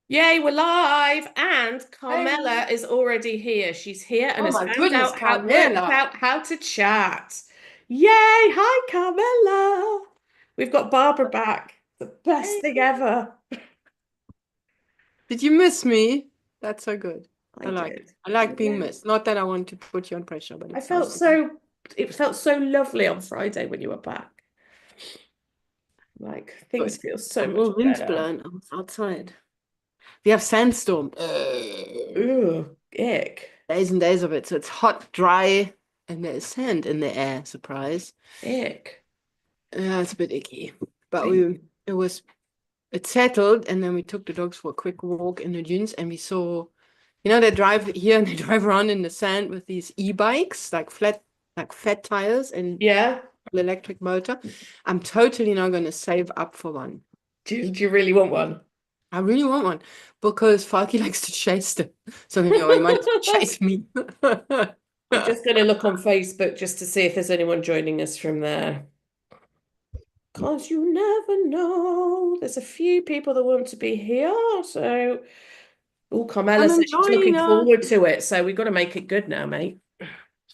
Yay, we're live. And Hey. Carmela is already here. She's here and Oh has my found goodness, out how worked Carmela. out how to chat. Yay! Hi, Carmela. We've got Barbara back. The best Hey. thing ever. Did you miss me? That's so good. I I like it. did. I like being Yeah. missed. Not that I want to put you on pressure, but I it's nice felt to be. so it felt so lovely on Friday when you were back. Like things Good. feel so I'm much all better. windblown. I'm outside. We have sandstorm. Ugh, ick. Days and days of it. So it's hot, dry, and there's sand in the air. Surprise. Ick. Yeah, it's a bit icky. But Ick. it was, it settled, and then we took the dogs for a quick walk in the dunes, and we saw. They drive here and they drive around in the sand with these e-bikes, like fat tires and Yeah. electric motor. I'm totally not going to save up for one. Do you really want one? I really want one because Falky likes to chase them. So, he might chase me. I'm just going to look on Facebook just to see if there's anyone joining us from there. Because you never know. There's a few people that want to be here. So, oh, Carmela I'm says she's enjoying looking it. forward to it. So, we've got to make it good now, mate.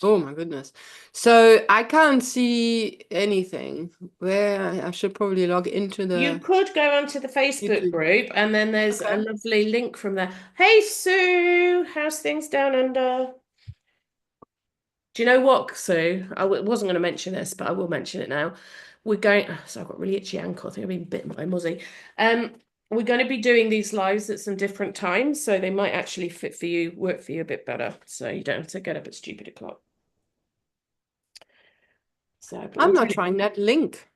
Oh my goodness. So I can't see anything where I should probably log into You the could go onto the Facebook YouTube. group and then there's a Okay. lovely link from there. Hey, Sue, how's things down under? Do you know what, Sue? Wasn't going to mention this, but I will mention it now. We're going, so I've got really itchy ankle. I think I've been bitten by a muzzy. Um, we're going to be doing these lives at some different times, so they might actually fit for you, work for you a bit better. So you don't have to get up at stupid o'clock. So, but I'm we'll not tell you. trying that link.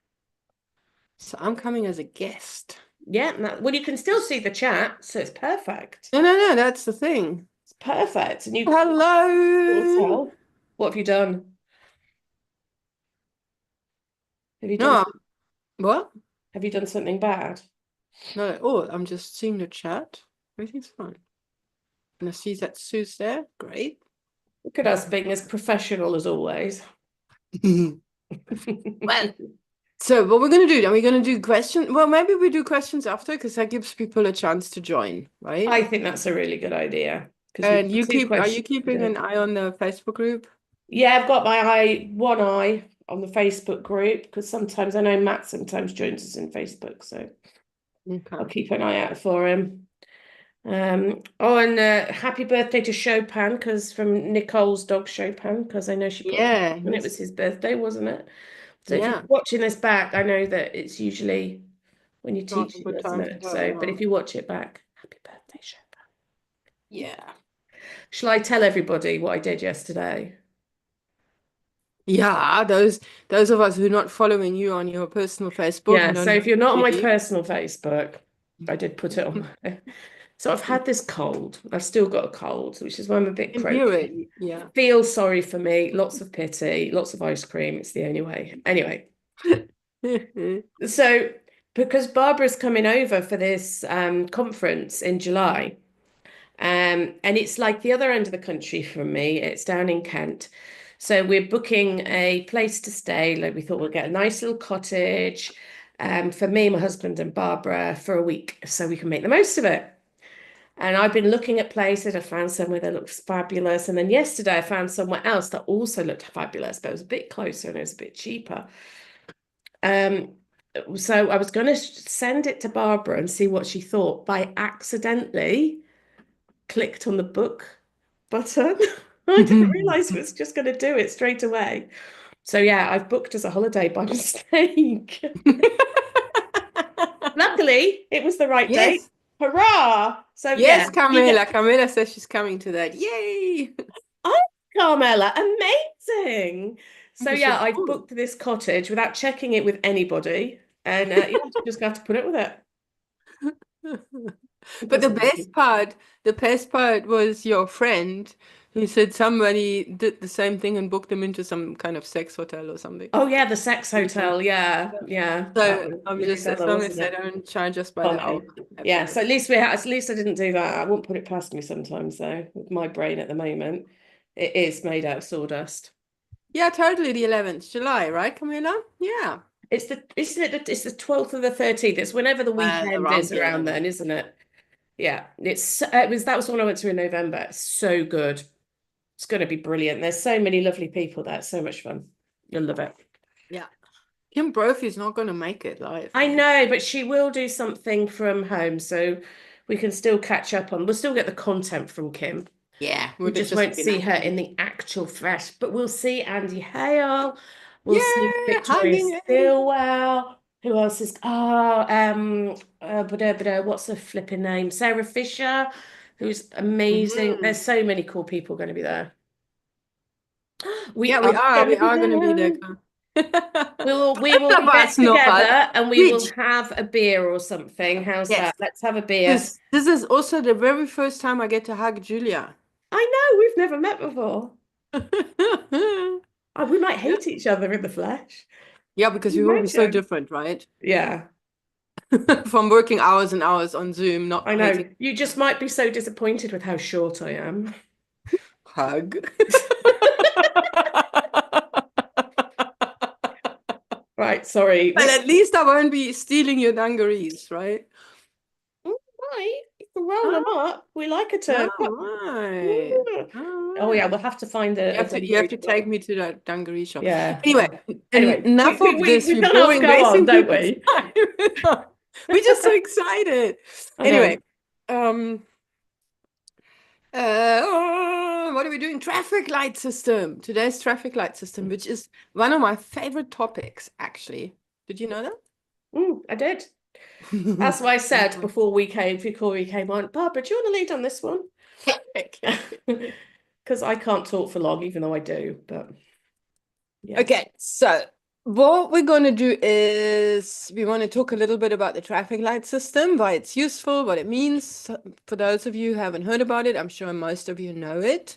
So I'm coming as a guest. Yeah, well, you can still see the chat, so it's perfect. No, no, no, that's the thing. It's perfect. And you will Hello. tell. What have you done? Have you done No, what? have you done something bad? No, oh, I'm just seeing the chat. Everything's fine. And I see that Sue's there. Great. Look at us being as professional as always. Well, so what we're gonna do? Are we gonna do questions? Well, maybe we do questions after because that gives people a chance to join, right? I think that's a really good idea because we've And got two are you questions keeping today. an eye on the Facebook group? Yeah, I've got one eye on the Facebook group because sometimes I know Matt sometimes joins us in Facebook, so I'll Okay. keep an eye out for him. Oh, and happy birthday to Chopin because from Nicole's dog Chopin because I know she put Yeah, and it was his birthday, wasn't it? So if you're yeah. watching this back, I know that it's usually when you're Not a teaching, good isn't time to it? go. So, but No. if you watch it back, happy birthday, Chopin. Yeah. Shall I tell everybody what I did yesterday? Yeah, those of us who are not following you on your personal Facebook Yeah, and so don't know if you're not on what my you personal Facebook, I did put it on there. So I've had this cold. I've still got a cold, which is why I'm a bit can hear it. croaky. Yeah. Feel sorry for me. Lots of pity, lots of ice cream. It's the only way. Anyway, so because Barbara's coming over for this conference in July, and it's like the other end of the country from me. It's down in Kent. So we're booking a place to stay. Like we thought we'll get a nice little cottage for me, my husband, and Barbara for a week so we can make the most of it. And I've been looking at places. I found somewhere that looks fabulous. And then yesterday I found somewhere else that also looked fabulous, but it was a bit closer and it was a bit cheaper. Um, so I was going to send it to Barbara and see what she thought. By accidentally clicked on the book button. I didn't realize it was just going to do it straight away. So yeah, I've booked as a holiday by mistake. Luckily, it was the right date. Yes. Hurrah! So yeah, Yes, you get Carmela. Carmela says she's coming to that. Yay. oh, Carmela, amazing. So Thank you so yeah, I've much. booked this cottage without checking it with anybody, and yeah, just got to put up with it. It But doesn't matter. the best part was your friend who said somebody did the same thing and booked them into some kind of sex hotel or something. Oh yeah, the sex hotel. Yeah, yeah, that So was I'm Nicky just, as Bella, long as wasn't they it? don't charge us by the hour, Fine. happy Yeah, with so it. at least I didn't do that. I won't put it past me sometimes though, with my brain at the moment. It is made out of sawdust. Yeah, totally the 11th July, right, Camilla? Yeah. It's the isn't it it's the 12th or the 13th. It's whenever the weekend Around is there. around then, isn't it? Yeah, that was the one I went to in November. It's so good. It's going to be brilliant. There's so many lovely people there. It's so much fun. You'll love it. Yeah. Kim Brophy's not going to make it live. I know, but she will do something from home, so we can still catch up on. We'll still get the content from Kim. Yeah, We would have just just won't been see her nice. in the actual flesh, but we'll see Andy Hale. We'll see Yeah, Victoria hugging it. Stilwell. Who else is? What's the flipping name? Sarah Fisher, who's amazing. Hmm. There's so many cool people going to be there. We Yeah, are we are. going We to be are going to be there. there. We will Was get nog wat. together and we will Which, have a beer or something. How's yes, that? Let's have a beer. this is also the very first time I get to hug Julia. I know we've never met before. Oh, we might Yeah. hate each other in the flesh. Yeah, because we will be so Imagine. different, right? Yeah, From working hours and hours on Zoom, not I hating know. You just might be so disappointed with how short I am. hug. Right, sorry. But at least I won't be stealing your dungarees, right? Right, you can roll them Oh, up. We like a all turn up. right. Mm. All Oh yeah, right. we'll have to find a You have dungaree to shop. take me to that dungaree shop. Yeah, Anyway, yeah. Anyway, enough of this, we've you done our boring go on, wasting don't people's we? time. We're just so excited. I know. Anyway, um, what are we doing? Traffic light system. Today's traffic light system, which is one of my favorite topics, actually. Did you know I did. That's that? why I said before we came on, Barbara, do you want to lead on this one? Because I can't talk for long, even though I do. But yes. Okay, so what we're going to do is we want to talk a little bit about the traffic light system, why it's useful, what it means. For those of you who haven't heard about it, I'm sure most of you know it,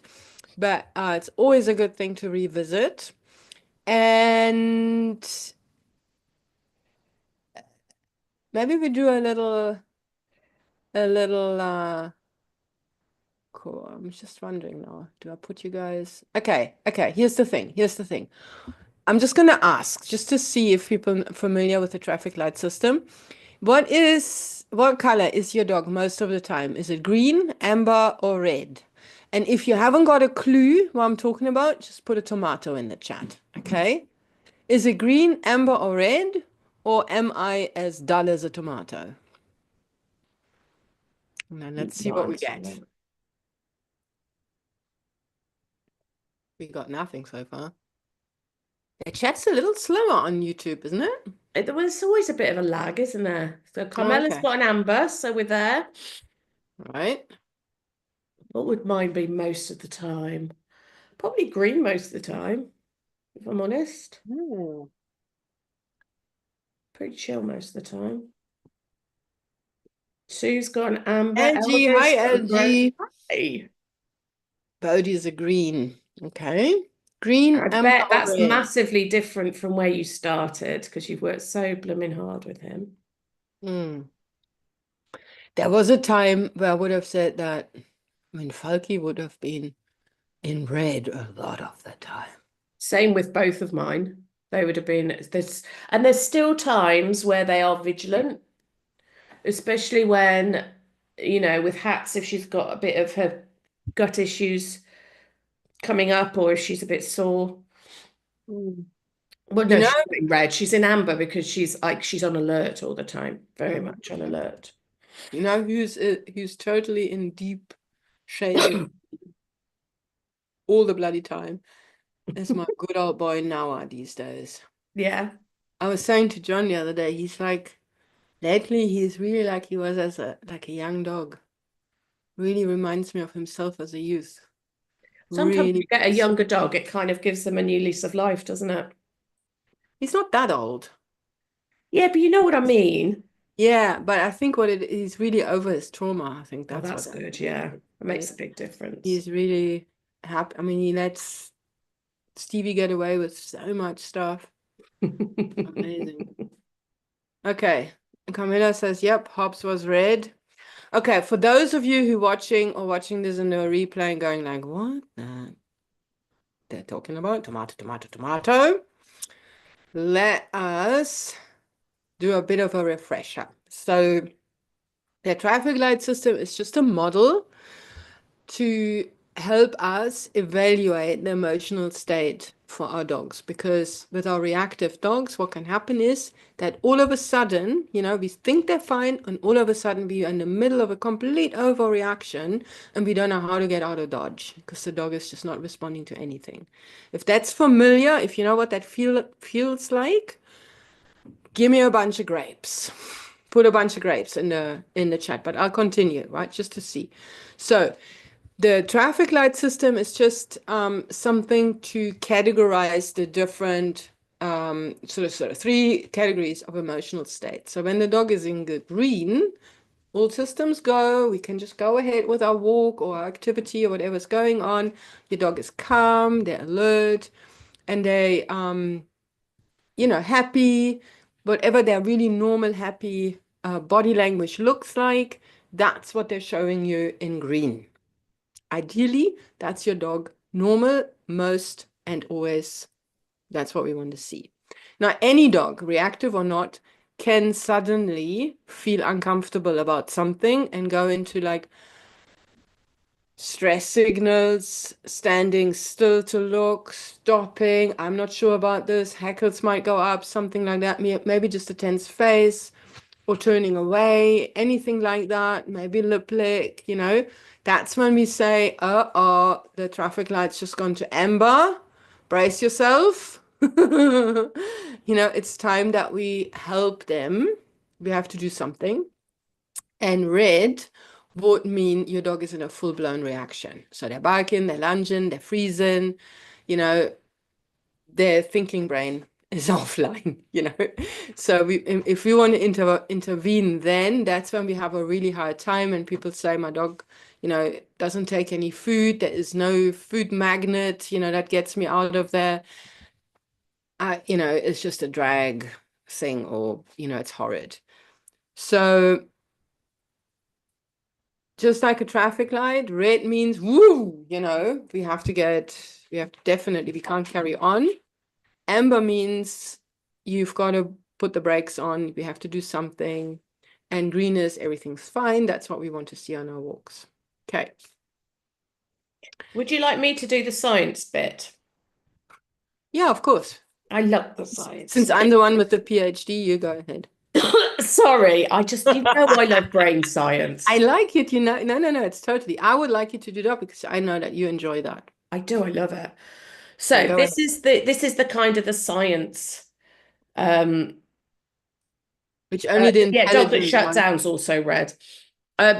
but it's always a good thing to revisit. And maybe we do a little cool. I'm just wondering now, do I put you guys? Okay, here's the thing. I'm just gonna ask just to see if people are familiar with the traffic light system. What color is your dog most of the time? Is it green, amber, or red? And if you haven't got a clue what I'm talking about, just put a tomato in the chat. Okay? Is it green, amber, or red? Or am I as dull as a tomato? And then let's see Not what we answering get. them. We got nothing so far. The chat's a little slower on YouTube, isn't it? There was always a bit of a lag, isn't there? So Oh, Carmela's okay. got an amber, so we're there. Right. What would mine be most of the time? Probably green most of the time, if I'm honest. Hmm. Pretty chill most of the time. Sue's got an amber. LG, hi Elga's got a LG. grey. Bodhi is a green. Okay. Green, I amber, bet or that's red? massively different from where you started because you've worked so blooming hard with him. Hmm. There was a time where I would have said that, I mean, Falky would have been in red a lot of the time. Same with both of mine. They would have been there's still times where they are vigilant, especially when, with Hats, if she's got a bit of her gut issues coming up or if she's a bit sore. Hmm. Well, You no, know, she's not in red. She's in amber because she's on alert all the time, very hmm, much on alert. who's totally in deep shade with all the bloody time? Is my good old boy Noah these days. Yeah. I was saying to John the other day, he's like, lately he's really like he was as a young dog. Really reminds me of himself as a youth. Sometimes you Really. get a younger dog, it kind of gives them a new lease of life, doesn't it? He's not that old. Yeah, but you know what I mean. Yeah, but I think he's really over his trauma. I think Oh, that's what that's happened. good. Yeah. It makes Right? a big difference. He's really happy. I mean, he lets Stevie get away with so much stuff. Amazing. Okay. Camilla says, yep, Hobbs was red. Okay, for those of you who watching this in a replay and going like, what? They're talking about tomato, tomato, tomato. Let us do a bit of a refresher. So The traffic light system is just a model to help us evaluate the emotional state for our dogs. Because with our reactive dogs, what can happen is that all of a sudden, we think they're fine, and all of a sudden we are in the middle of a complete overreaction and we don't know how to get out of dodge because the dog is just not responding to anything. If that's familiar, if you know what that feels like, give me a bunch of grapes. Put a bunch of grapes in the chat, but I'll continue, right? Just to see. So the traffic light system is just something to categorize the different sort of three categories of emotional state. So when the dog is in the green, all systems go. We can just go ahead with our walk or our activity or whatever's going on. Your dog is calm, they're alert, and they happy, whatever their really normal happy body language looks like, that's what they're showing you in green. Ideally, that's your dog normal, most, and always. That's what we want to see. Now, any dog, reactive or not, can suddenly feel uncomfortable about something and go into like stress signals, standing still to look, stopping. I'm not sure about this. Hackles might go up, something like that. Maybe just a tense face or turning away, anything like that. Maybe lip lick, That's when we say, the traffic light's just gone to amber. Brace yourself. It's time that we help them. We have to do something. And red would mean your dog is in a full-blown reaction. So they're barking, they're lunging, they're freezing, you know, their thinking brain is offline, So if we want to intervene, then that's when we have a really hard time. And people say, my dog, doesn't take any food. There is no food magnet, that gets me out of there. It's just a drag thing, or, it's horrid. So just like a traffic light, red means woo, we can't carry on. Amber means you've got to put the brakes on, we have to do something. And green is everything's fine. That's what we want to see on our walks. Okay. Would you like me to do the science bit? Yeah, of course. I love the science. Since I'm the one with the PhD, you go ahead. Sorry, I love brain I science. like it, no, it's totally. I would like you to do that because I know that you enjoy that. I do, I love it. Yeah, So go ahead. this is the kind of the science. Um, Which only the yeah, dog that intelligent shut one. down's also red.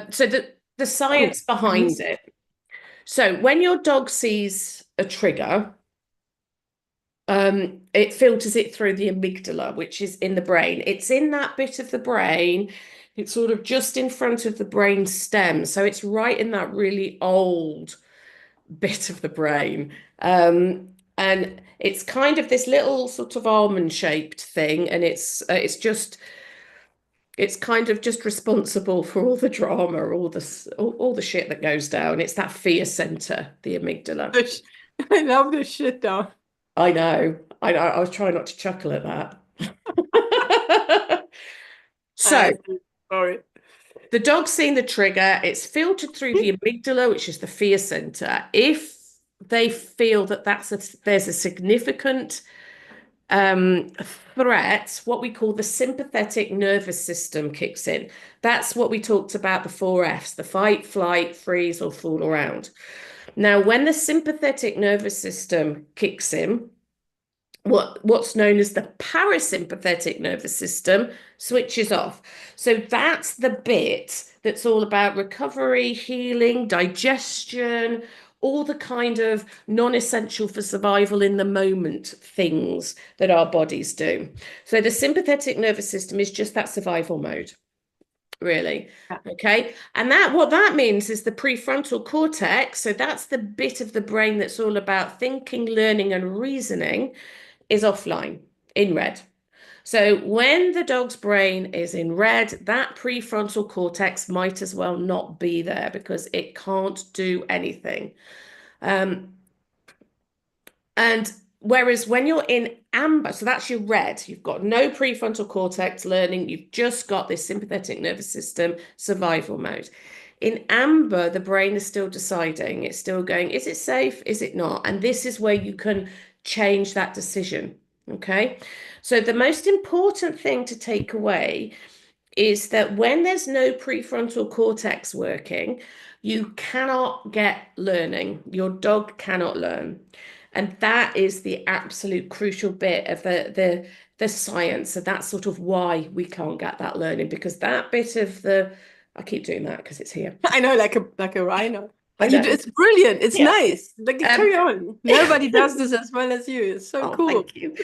So the Oh, science behind nice. it. So when your dog sees a trigger, it filters it through the amygdala, which is in the brain. It's in that bit of the brain. It's sort of just in front of the brain stem. So it's right in that really old bit of the brain. And it's kind of this little sort of almond shaped thing, and it's kind of just responsible for all the drama, all the shit that goes down. It's that fear center, the amygdala. I love this shit though. I know. I know. I was trying not to chuckle at that. So I sorry. the dog's seen the trigger, it's filtered through the amygdala, which is the fear center. If they feel that there's a significant um, threat, what we call the sympathetic nervous system kicks in. That's what we talked about, the four F's, the fight, flight, freeze, or fool around. Now, when the sympathetic nervous system kicks in, what's known as the parasympathetic nervous system switches off. So that's the bit that's all about recovery, healing, digestion, all the kind of non-essential for survival in the moment things that our bodies do. So the sympathetic nervous system is just that survival mode, really. Yeah. Okay. And what that means is the prefrontal cortex. So that's the bit of the brain that's all about thinking, learning, and reasoning is offline in red. So when the dog's brain is in red, that prefrontal cortex might as well not be there because it can't do anything. Um, and Whereas when you're in amber, so that's your red, you've got no prefrontal cortex learning, you've just got this sympathetic nervous system survival mode. In amber, the brain is still deciding, it's still going, is it safe? Is it not? And this is where you can change that decision. Okay. So the most important thing to take away is that when there's no prefrontal cortex working, you cannot get learning. Your dog cannot learn. And that is the absolute crucial bit of the science. And that's sort of why we can't get that learning, because that bit of the I keep doing that because it's here. I know, like a rhino. I But you do, know. it's brilliant. It's Yeah. nice. Like Um, carry on. Nobody does this as well as you. It's so oh, cool. thank you.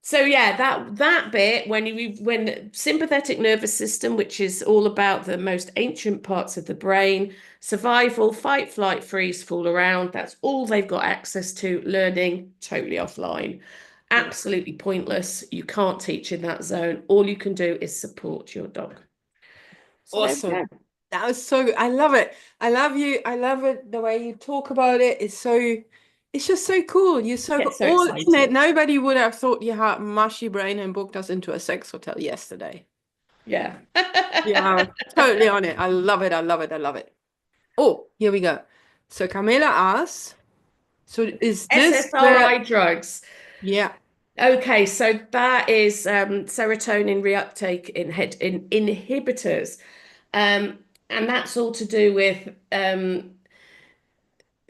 So yeah, that bit when sympathetic nervous system, which is all about the most ancient parts of the brain, survival, fight, flight, freeze, fool around, that's all they've got access to, learning totally offline. Yeah. Absolutely pointless. You can't teach in that zone. All you can do is support your dog. So there we Awesome. go. That was so good. I love it. I love you. I love it. The way you talk about it is so, it's just so cool. You're so Get so all in it. excited. Nobody would have thought you had mushy brain and booked us into a sex hotel yesterday. Yeah. Yeah, totally on it. I love it. I love it. I love it. Oh, here we go. So Camilla asks, so is this SSRI the, drugs. yeah, Okay, so that is serotonin reuptake in inhibitors, um, and that's all to do with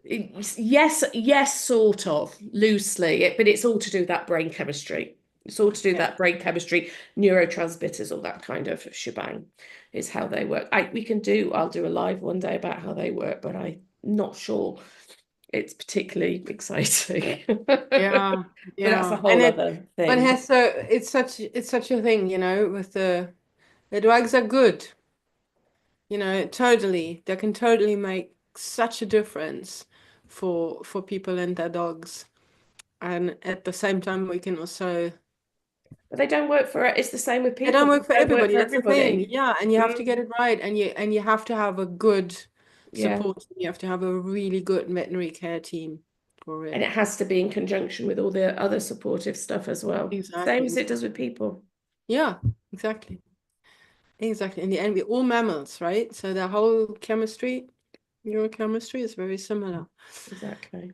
yes, yes, sort of loosely, but it's all to do with that brain chemistry. It's all to do with okay. that brain chemistry, neurotransmitters, all that kind of shebang is how they work. I'll do a live one day about how they work, but I'm not sure it's particularly exciting. Yeah, But that's a yeah. And whole other but it thing. has so it's such a thing, with the drugs are good. Totally. They can totally make such a difference for people and their dogs. And at the same time, we can also But they don't work for it. It's the same with they people. don't They work for don't work everybody. for That's the thing. everybody. Yeah, and you have to get Mm, it right, and you have to have a good yeah. support. You have to have a really good veterinary care team for And it. it has to be in conjunction with all the other supportive stuff as well. Same Exactly. as it does with people. Yeah, exactly. Exactly. In the end, we're all mammals, right? So the whole chemistry, neurochemistry is very similar. Exactly.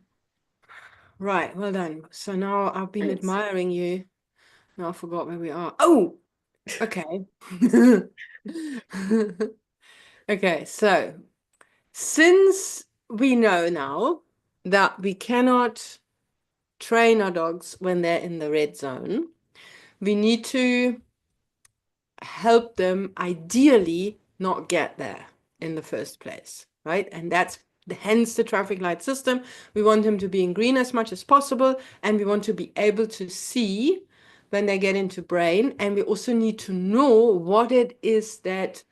Right, well done. So now I've been Thanks. admiring you. Now I forgot where we are. Oh, okay. Okay, so since we know now that we cannot train our dogs when they're in the red zone, we need to help them ideally not get there in the first place, right? And that's hence the traffic light system. We want them to be in green as much as possible, and we want to be able to see when they get into brain. And we also need to know what it is that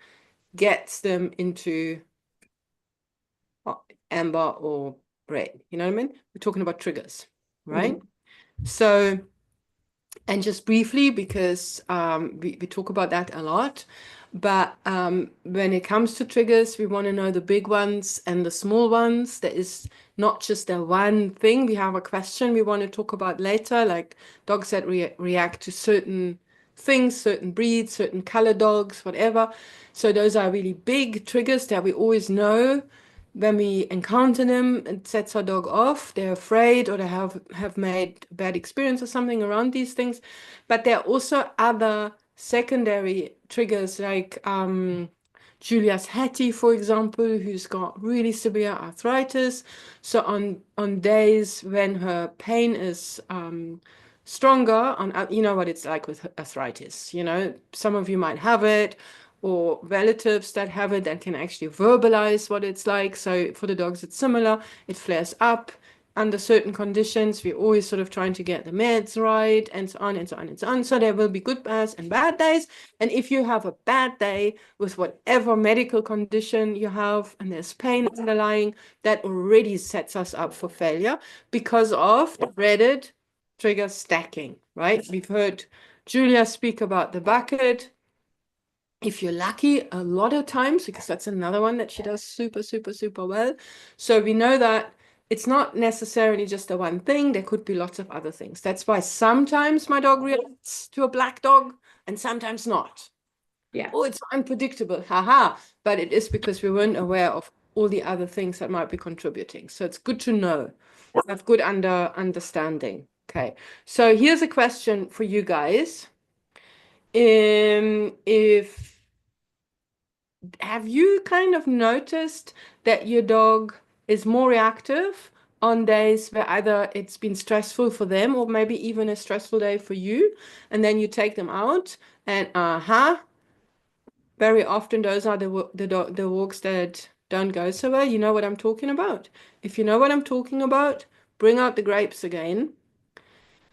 gets them into uh, amber or red. You know what I mean? We're talking about triggers, right? Mhm. So, and just briefly, because we talk about that a lot, but when it comes to triggers, we want to know the big ones and the small ones. There is not just the one thing. We have a question we want to talk about later, like dogs that react to certain things, certain breeds, certain color dogs, whatever. So those are really big triggers that we always know when we encounter them. It sets our dog off. They're afraid or they have made a bad experience or something around these things. But there are also other secondary triggers like Julia's Hattie, for example, who's got really severe arthritis. So on days when her pain is stronger, on you know what it's like with arthritis. Some of you might have it, or relatives that have it that can actually verbalize what it's like. So for the dogs, it's similar. It flares up under certain conditions. We're always sort of trying to get the meds right, and so on and so on and so on. So there will be good days and bad days. And if you have a bad day with whatever medical condition you have and there's pain underlying, that already sets us up for failure because of the dreaded trigger stacking, right? We've heard Julia speak about the bucket. If you're lucky, a lot of times, because that's another one that she does super, super, super well. So we know that it's not necessarily just the one thing. There could be lots of other things. That's why sometimes my dog reacts to a black dog and sometimes not. Yeah. Oh, it's unpredictable. Haha. But it is because we weren't aware of all the other things that might be contributing. So it's good to know. Have good understanding. Okay. So here's a question for you guys. If have you kind of noticed that your dog is more reactive on days where either it's been stressful for them or maybe even a stressful day for you, and then you take them out and very often those are the walks that don't go so well. You know what I'm talking about. If you know what I'm talking about, bring out the grapes again.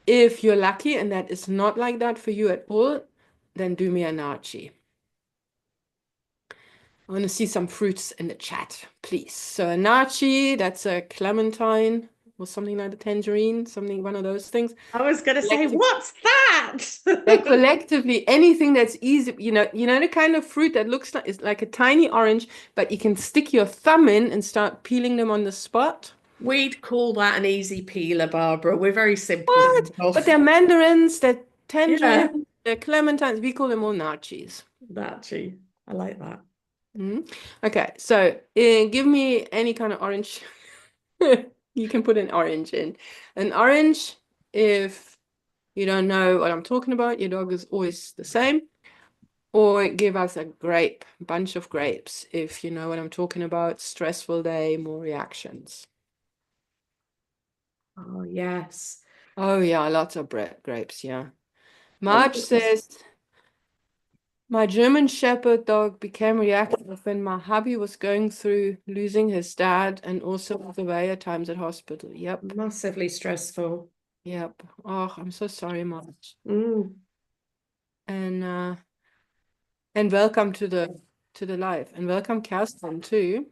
If you're lucky and that is not like that for you at all, then do me a nachi. I want to see some fruits in the chat, please. So a nachi, that's a clementine or something like a tangerine, something, one of those things. I was going to say, Collective, what's they're that? collectively anything that's easy, the kind of fruit that looks like it's like a tiny orange, but you can stick your thumb in and start peeling them on the spot. We'd call that an easy peeler, Barbara. We're very simple What? people. But they're mandarins, they're Yeah, tangerines, they're clementines. We call them all nachis. that gee. I like that. Mm. Okay, so give me any kind of orange. You can put an orange in. An orange, if you don't know what I'm talking about, your dog is always the same. Or give us a grape, bunch of grapes, if you know what I'm talking about. Stressful day, more reactions. Oh, yes. Oh yeah, lots of grapes, yeah. Oh, Marge says, my German Shepherd dog became reactive when my hubby was going through losing his dad and also was away at times at hospital. Yep, massively stressful. yep. Oh, I'm so sorry, Marge. Mm. And welcome to the live. And welcome Kerstin too.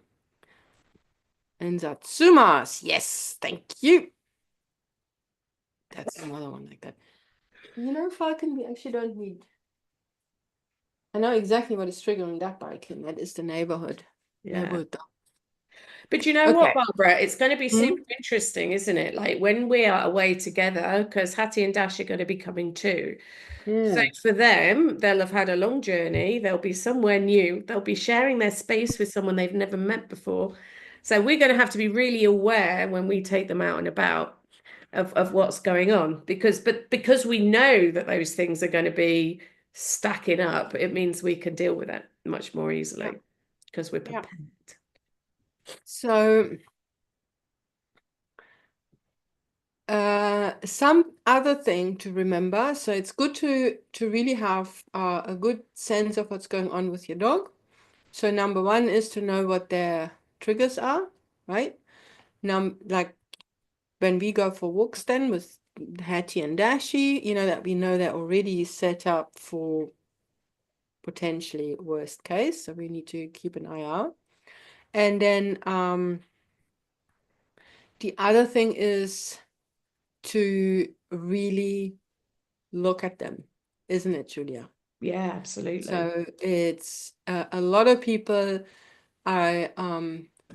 And Zatsumas. Yes, thank you. That's another one like that. You know, Falcon, we actually don't need. I know exactly what is triggering that barking. That is the neighborhood. Yeah. Neighborhood dog. But you know what, Okay. Barbara? It's going to be super Hmm? interesting, isn't it? Like when we are away together, because Hattie and Dash are going to be coming too. So Yeah. for them, they'll have had a long journey. They'll be somewhere new. They'll be sharing their space with someone they've never met before. So we're going to have to be really aware when we take them out and about of what's going on because we know that those things are going to be stacking up, it means we can deal with it much more Yeah. easily because we're Yeah. prepared. So, some other thing to remember. So it's good to really have a good sense of what's going on with your dog. So number one is to know what their triggers are, right? Like when we go for walks then with Hattie and Dashi, that we know they're already set up for potentially worst case. So we need to keep an eye out. And then the other thing is to really look at them, isn't it, Julia? Yeah, absolutely. So it's a lot of people are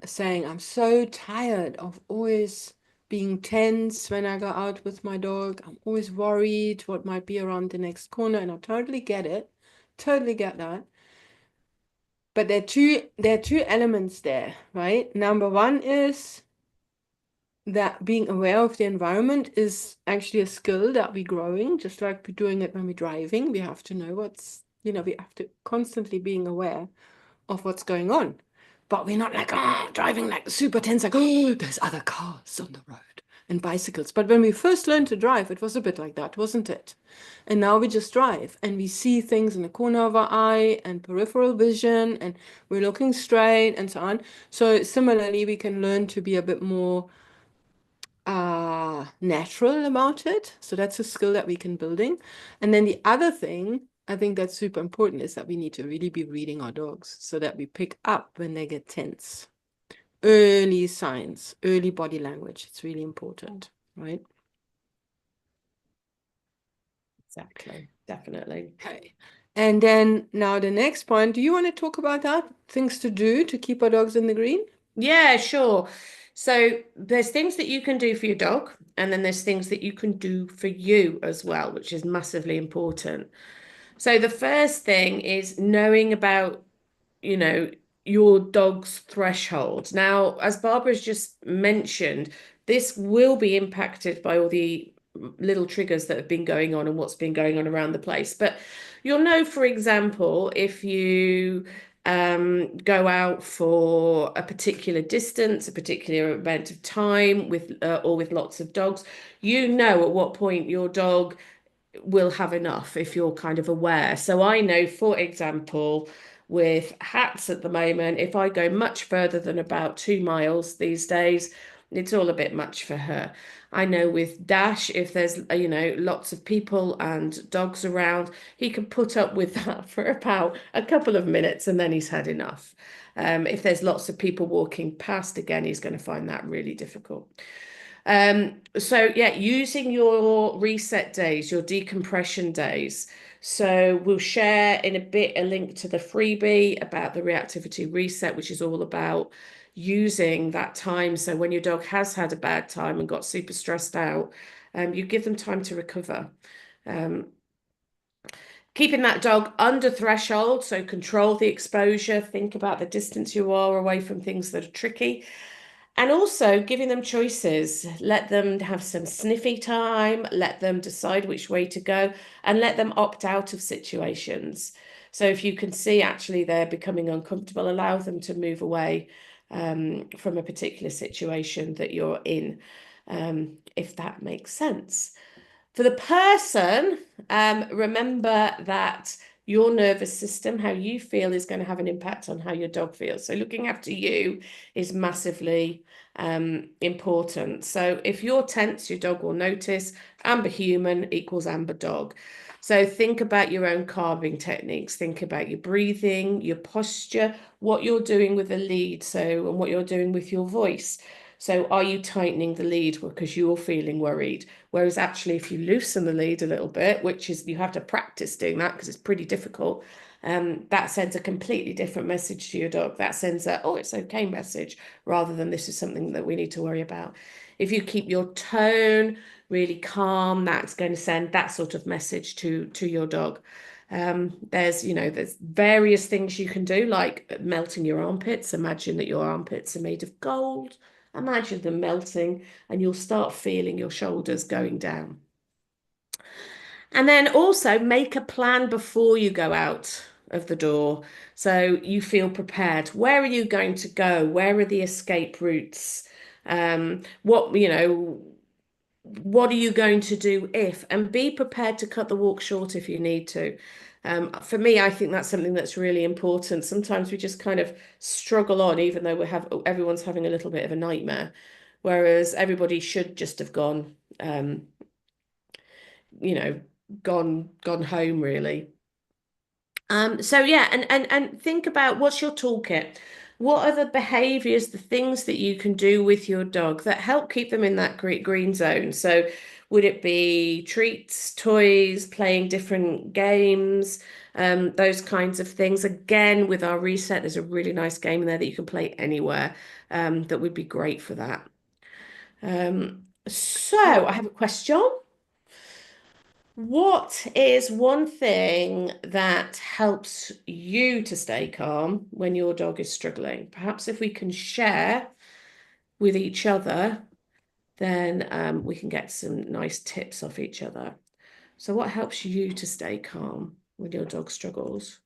saying, I'm so tired of always being tense when I go out with my dog. I'm always worried what might be around the next corner, and I totally get it. Totally get that. But there are two elements there, right? Number one is that being aware of the environment is actually a skill that we're growing, just like we're doing it when we're driving. We have to know we have to constantly being aware of what's going on. But we're not like, driving like super tense, like, there's other cars on the road and bicycles. But when we first learned to drive, it was a bit like that, wasn't it? And now we just drive and we see things in the corner of our eye and peripheral vision and we're looking straight and so on. So similarly, we can learn to be a bit more natural about it. So that's a skill that we can building. And then the other thing I think that's super important is that we need to really be reading our dogs so that we pick up when they get tense. Early signs, early body language. It's really important, right? Exactly. Definitely. Okay. And then now the next point, do you want to talk about that? Things to do to keep our dogs in the green? Yeah, sure. So there's things that you can do for your dog, and then there's things that you can do for you as well, which is massively important. So the first thing is knowing about, you know, your dog's threshold. Now, as Barbara's just mentioned, this will be impacted by all the little triggers that have been going on and what's been going on around the place. But you'll know, for example, if you go out for a particular distance, a particular amount of time with or with lots of dogs, you know at what point your dog will have enough if you're kind of aware. So I know, for example, with hats at the moment, if I go much further than about 2 miles these days, it's all a bit much for her. I know with Dash, if there's, lots of people and dogs around, he can put up with that for about a couple of minutes and then he's had enough. If there's lots of people walking past again, he's going to find that really difficult. So yeah, using your reset days, your decompression days. So we'll share in a bit a link to the freebie about the reactivity reset, which is all about using that time. So when your dog has had a bad time and got super stressed out, you give them time to recover. Um, Keeping that dog under threshold, so control the exposure, think about the distance you are away from things that are tricky. And also giving them choices. Let them have some sniffy time, let them decide which way to go, and let them opt out of situations. So if you can see actually they're becoming uncomfortable, allow them to move away from a particular situation that you're in, if that makes sense. For the person, remember that your nervous system, how you feel, is going to have an impact on how your dog feels. So looking after you is massively important. So if you're tense, your dog will notice. Amber human equals amber dog. So think about your own calming techniques. Think about your breathing, your posture, what you're doing with the lead, and what you're doing with your voice. So are you tightening the lead because you're feeling worried? Whereas actually, if you loosen the lead a little bit, which is you have to practice doing that because it's pretty difficult, that sends a completely different message to your dog. That sends a, oh, it's okay message rather than this is something that we need to worry about. If you keep your tone really calm, that's going to send that sort of message to your dog. There's various things you can do, like melting your armpits. Imagine that your armpits are made of gold. Imagine them melting, and you'll start feeling your shoulders going down. And then also make a plan before you go out of the door so you feel prepared. Where are you going to go? Where are the escape routes? What are you going to do if? And be prepared to cut the walk short if you need to. For me, I think that's something that's really important. Sometimes we just kind of struggle on, even though everyone's having a little bit of a nightmare, whereas everybody should just have you know, gone home really. So yeah, and think about what's your toolkit. What are the behaviors, the things that you can do with your dog that help keep them in that great green zone? So would it be treats, toys, playing different games, those kinds of things? Again, with our reset, there's a really nice game in there that you can play anywhere, that would be great for that. So I have a question. What is one thing that helps you to stay calm when your dog is struggling? Perhaps if we can share with each other, then we can get some nice tips off each other. So, what helps you to stay calm when your dog struggles?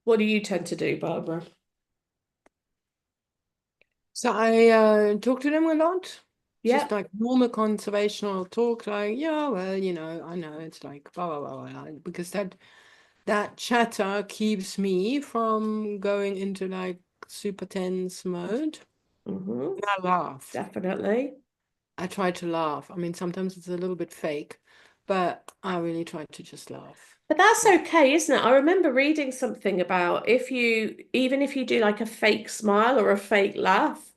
What do you tend to do, Barbara? So I talk to them a lot, just Yep. like normal conservational talk, like, yeah, well, I know it's like blah blah blah, blah, because that chatter keeps me from going into like super tense mode. Mm-hmm. And I laugh. Definitely. I try to laugh. I mean, sometimes it's a little bit fake, but I really try to just laugh. But that's Yeah. okay, isn't it? I remember reading something about even if you do like a fake smile or a fake laugh,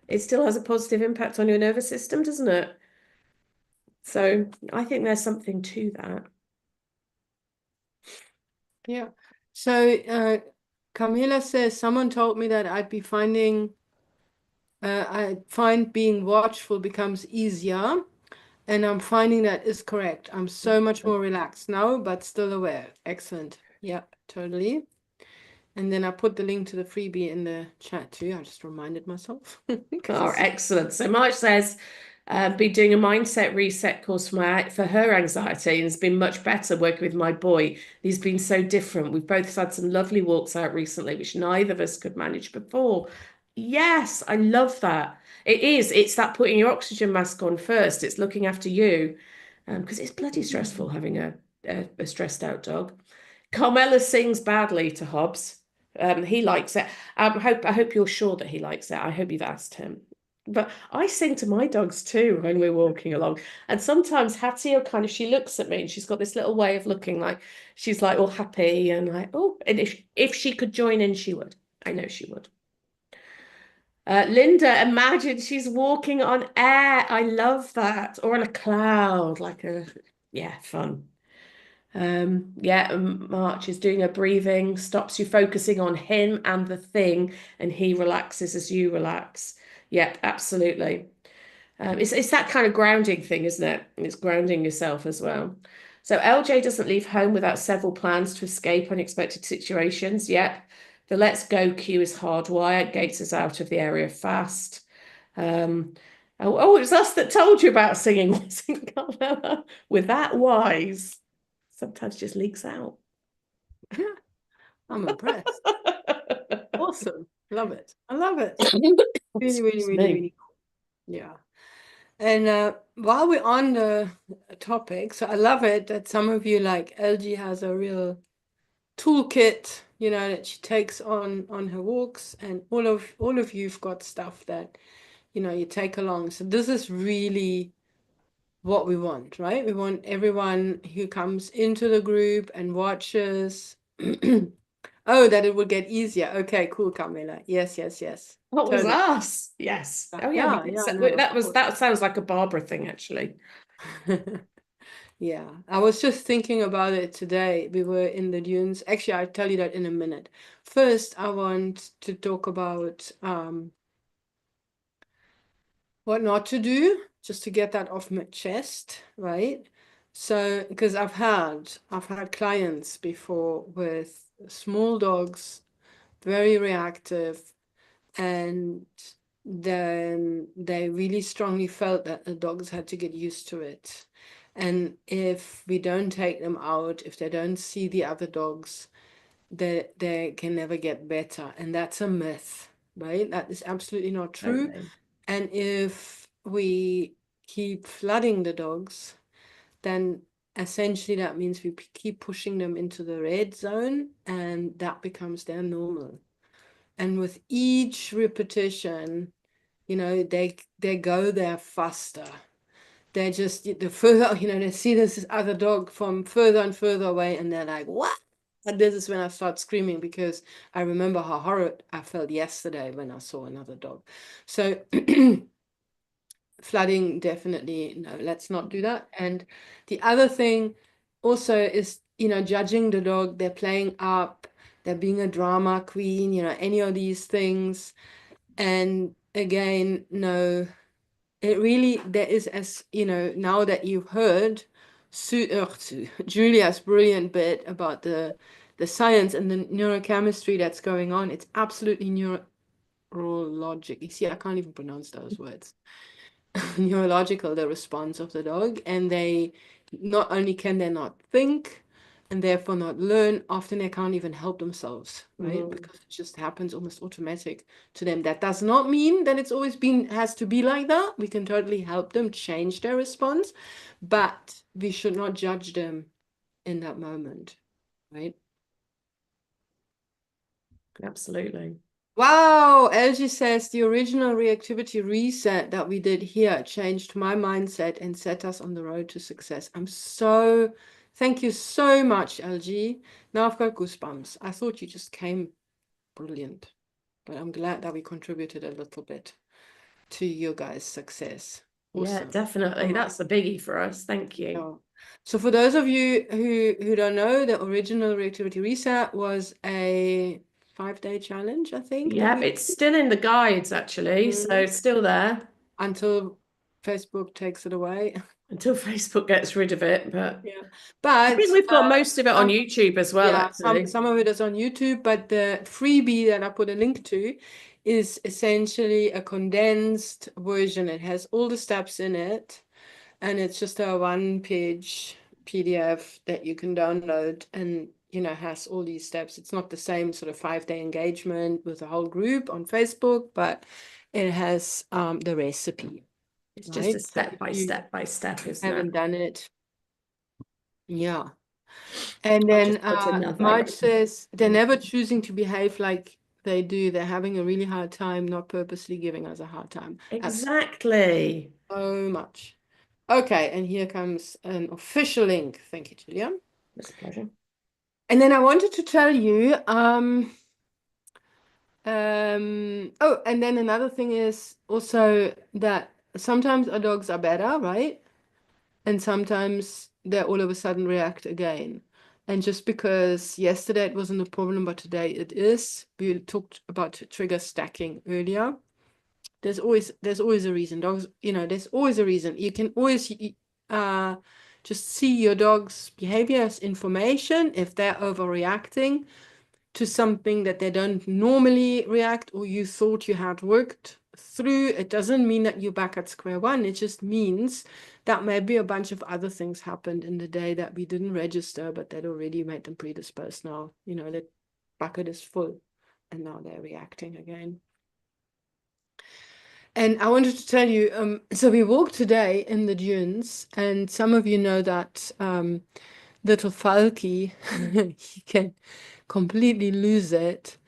it still has a positive impact on your nervous system, doesn't it? So I think there's something to that. Yeah. So Camila says, someone told me that I find being watchful becomes easier, and I'm finding that is correct. I'm so much more relaxed now, but still aware. Excellent. Yeah, totally. And then I put the link to the freebie in the chat too. I just reminded myself because Oh, it's super. excellent. So Marge says, be doing a mindset reset course for her anxiety, and it's been much better working with my boy. He's been so different. We've both had some lovely walks out recently, which neither of us could manage before. Yes, I love that. It is. It's that putting your oxygen mask on first. It's looking after you, because it's bloody stressful having a stressed out dog. Carmela sings badly to Hobbs. He likes it. I hope you're sure that he likes it. I hope you've asked him. But I sing to my dogs too when we're walking along. And sometimes Hattie will kind of, she looks at me and she's got this little way of looking like she's like all happy and like, oh, and if she could join in, she would. I know she would. Linda, imagine she's walking on air. I love that. Or on a cloud, yeah, fun. Yeah, March is doing a breathing, stops you focusing on him and the thing, and he relaxes as you relax. Yep, absolutely. It's that kind of grounding thing, isn't it? It's grounding yourself as well. So LJ doesn't leave home without several plans to escape unexpected situations. Yep. The let's go cue is hardwired, gates us out of the area fast. Oh, it was us that told you about singing, wasn't it, Carmela? We're that wise. Sometimes just leaks out. Yeah, I'm impressed. Awesome. Love it. I love it. Really, really, Excuse really, me. really cool. Yeah. And while we're on the topic, so I love it that some of you like LG has a real toolkit, that she takes on her walks, and all of you've got stuff that, you take along. So this is really what we want, right? We want everyone who comes into the group and watches. Oh, that it would get easier. Okay, cool, Camilla. Yes, yes, yes. What was Totally. us? Yes. Oh yeah, we Yeah, did. yeah, no, of course. That sounds like a Barbara thing, actually. Yeah, I was just thinking about it today. We were in the dunes. Actually, I'll tell you that in a minute. First, I want to talk about what not to do, just to get that off my chest, right? So, because I've had clients before with small dogs, very reactive, and then they really strongly felt that the dogs had to get used to it. And if we don't take them out, if they don't see the other dogs, they can never get better. And that's a myth, right? That is absolutely not true. Totally. And if we keep flooding the dogs, then essentially that means we keep pushing them into the red zone, and that becomes their normal. And with each repetition, they go there faster. They just the further, they see this other dog from further and further away, and they're like, what? And this is when I start screaming, because I remember how horrid I felt yesterday when I saw another dog. So flooding, definitely, no, let's not do that. And the other thing also is, judging the dog. They're playing up, they're being a drama queen, any of these things. And again, no, it really, there is, as now that you've heard Julia's brilliant bit about the science and the neurochemistry that's going on. It's absolutely neurologic. You see, I can't even pronounce those words. Neurological, the response of the dog, and they not only can they not think and therefore not learn, often they can't even help themselves, right? Mm, Because it just happens almost automatic to them. That does not mean that it's always been has to be like that. We can totally help them change their response, but we should not judge them in that moment, right? absolutely. Wow, LG says the original reactivity reset that we did here changed my mindset and set us on the road to success. Thank you so much, LG. Now I've got goosebumps. I thought you just came brilliant, but I'm glad that we contributed a little bit to your guys' success. Yeah, Awesome. definitely. Oh, That's a biggie for us. Thank you. yeah. So for those of you who don't know, the original reactivity reset was 5-day challenge, I think, that Yeah, we it's still in the guides actually, so Mhm. it's still there until Facebook takes it away. until Facebook gets rid of it. But Yeah. I think But we've got most of it on some YouTube as well, yeah, actually. some of it is on YouTube, but the freebie that I put a link to is essentially a condensed version. It has all the steps in it, and it's just a one-page PDF that you can download and has all these steps. It's not the same sort of 5-day engagement with the whole group on Facebook, but it has the recipe, It's just a right? So step if by you step by step, isn't it? haven't done it, yeah. And I'll then just put another. Marge says they're never choosing to behave like they do. They're having a really hard time, not purposely giving us a hard time. Absolutely Exactly. so much. Okay, and here comes an official link. Thank you, Julia. It's a pleasure. And then I wanted to tell you, oh, and then another thing is also that sometimes our dogs are better, right? And sometimes they all of a sudden react again. And just because yesterday it wasn't a problem, but today it is, we talked about trigger stacking earlier. There's always a reason. Dogs, there's always a reason. You can always uh just see your dog's behavior as information if they're overreacting to something that they don't normally react or you thought you had worked through. It doesn't mean that you're back at square one. It just means that maybe a bunch of other things happened in the day that we didn't register, but that already made them predisposed now. That bucket is full and now they're reacting again. And I wanted to tell you, so we walked today in the dunes, and some of you know that little Falky, he can completely lose it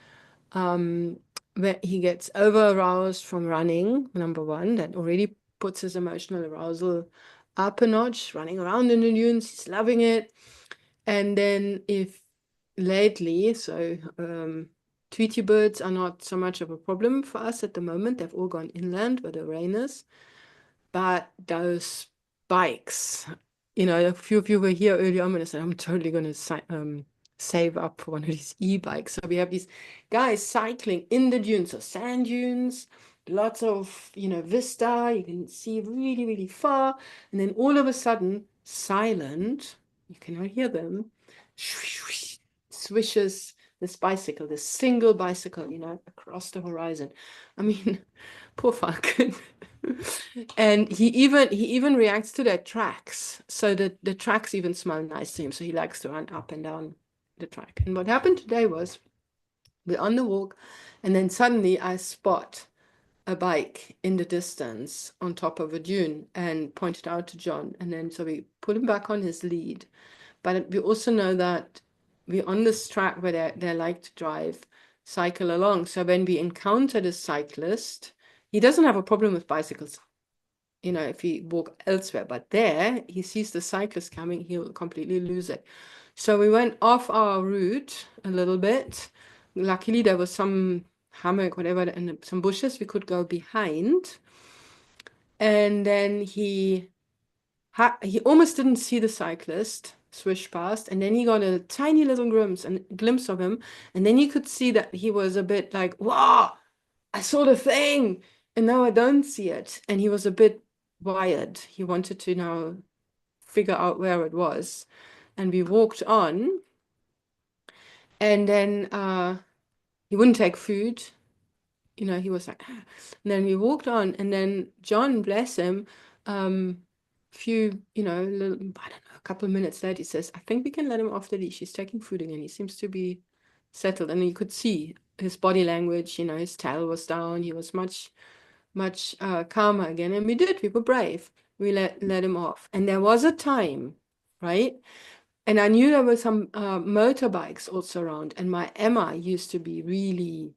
where he gets over aroused from running, number one, that already puts his emotional arousal up a notch, running around in the dunes, he's loving it. And then if lately, so Tweety birds are not so much of a problem for us at the moment. They've all gone inland where the rain is. But those bikes, a few of you were here earlier on and I said, I'm totally going to save up for one of these e-bikes. So we have these guys cycling in the dunes, so sand dunes, lots of, vista. You can see really, really far. And then all of a sudden, silent, you cannot hear them, swishes this bicycle, this single bicycle, across the horizon. I mean, poor Falcon. And he even reacts to their tracks. So the tracks even smell nice to him. So he likes to run up and down the track. And what happened today was we're on the walk, and then suddenly I spot a bike in the distance on top of a dune and point it out to John. And then so we put him back on his lead. But we also know that we're on this track where they like to drive, cycle along. So when we encountered a cyclist, he doesn't have a problem with bicycles, if he walk elsewhere. But there, he sees the cyclist coming, he'll completely lose it. So we went off our route a little bit. Luckily, there was some hammock, whatever, and some bushes we could go behind. And then he almost didn't see the cyclist swish past, and then he got a tiny little glimpse of him, and then you could see that he was a bit like, "Wow, I saw the thing, and now I don't see it." And he was a bit wired. He wanted to now figure out where it was, and we walked on, and then he wouldn't take food. He was like, "Ah." And then we walked on, and then John, bless him, few, I don't know, a couple of minutes later, he says, I think we can let him off the leash. He's taking food again. He seems to be settled. And you could see his body language, his tail was down. He was much, much calmer again. And we were brave. We let him off. And there was a time, right? And I knew there were some motorbikes also around. And my Emma used to be really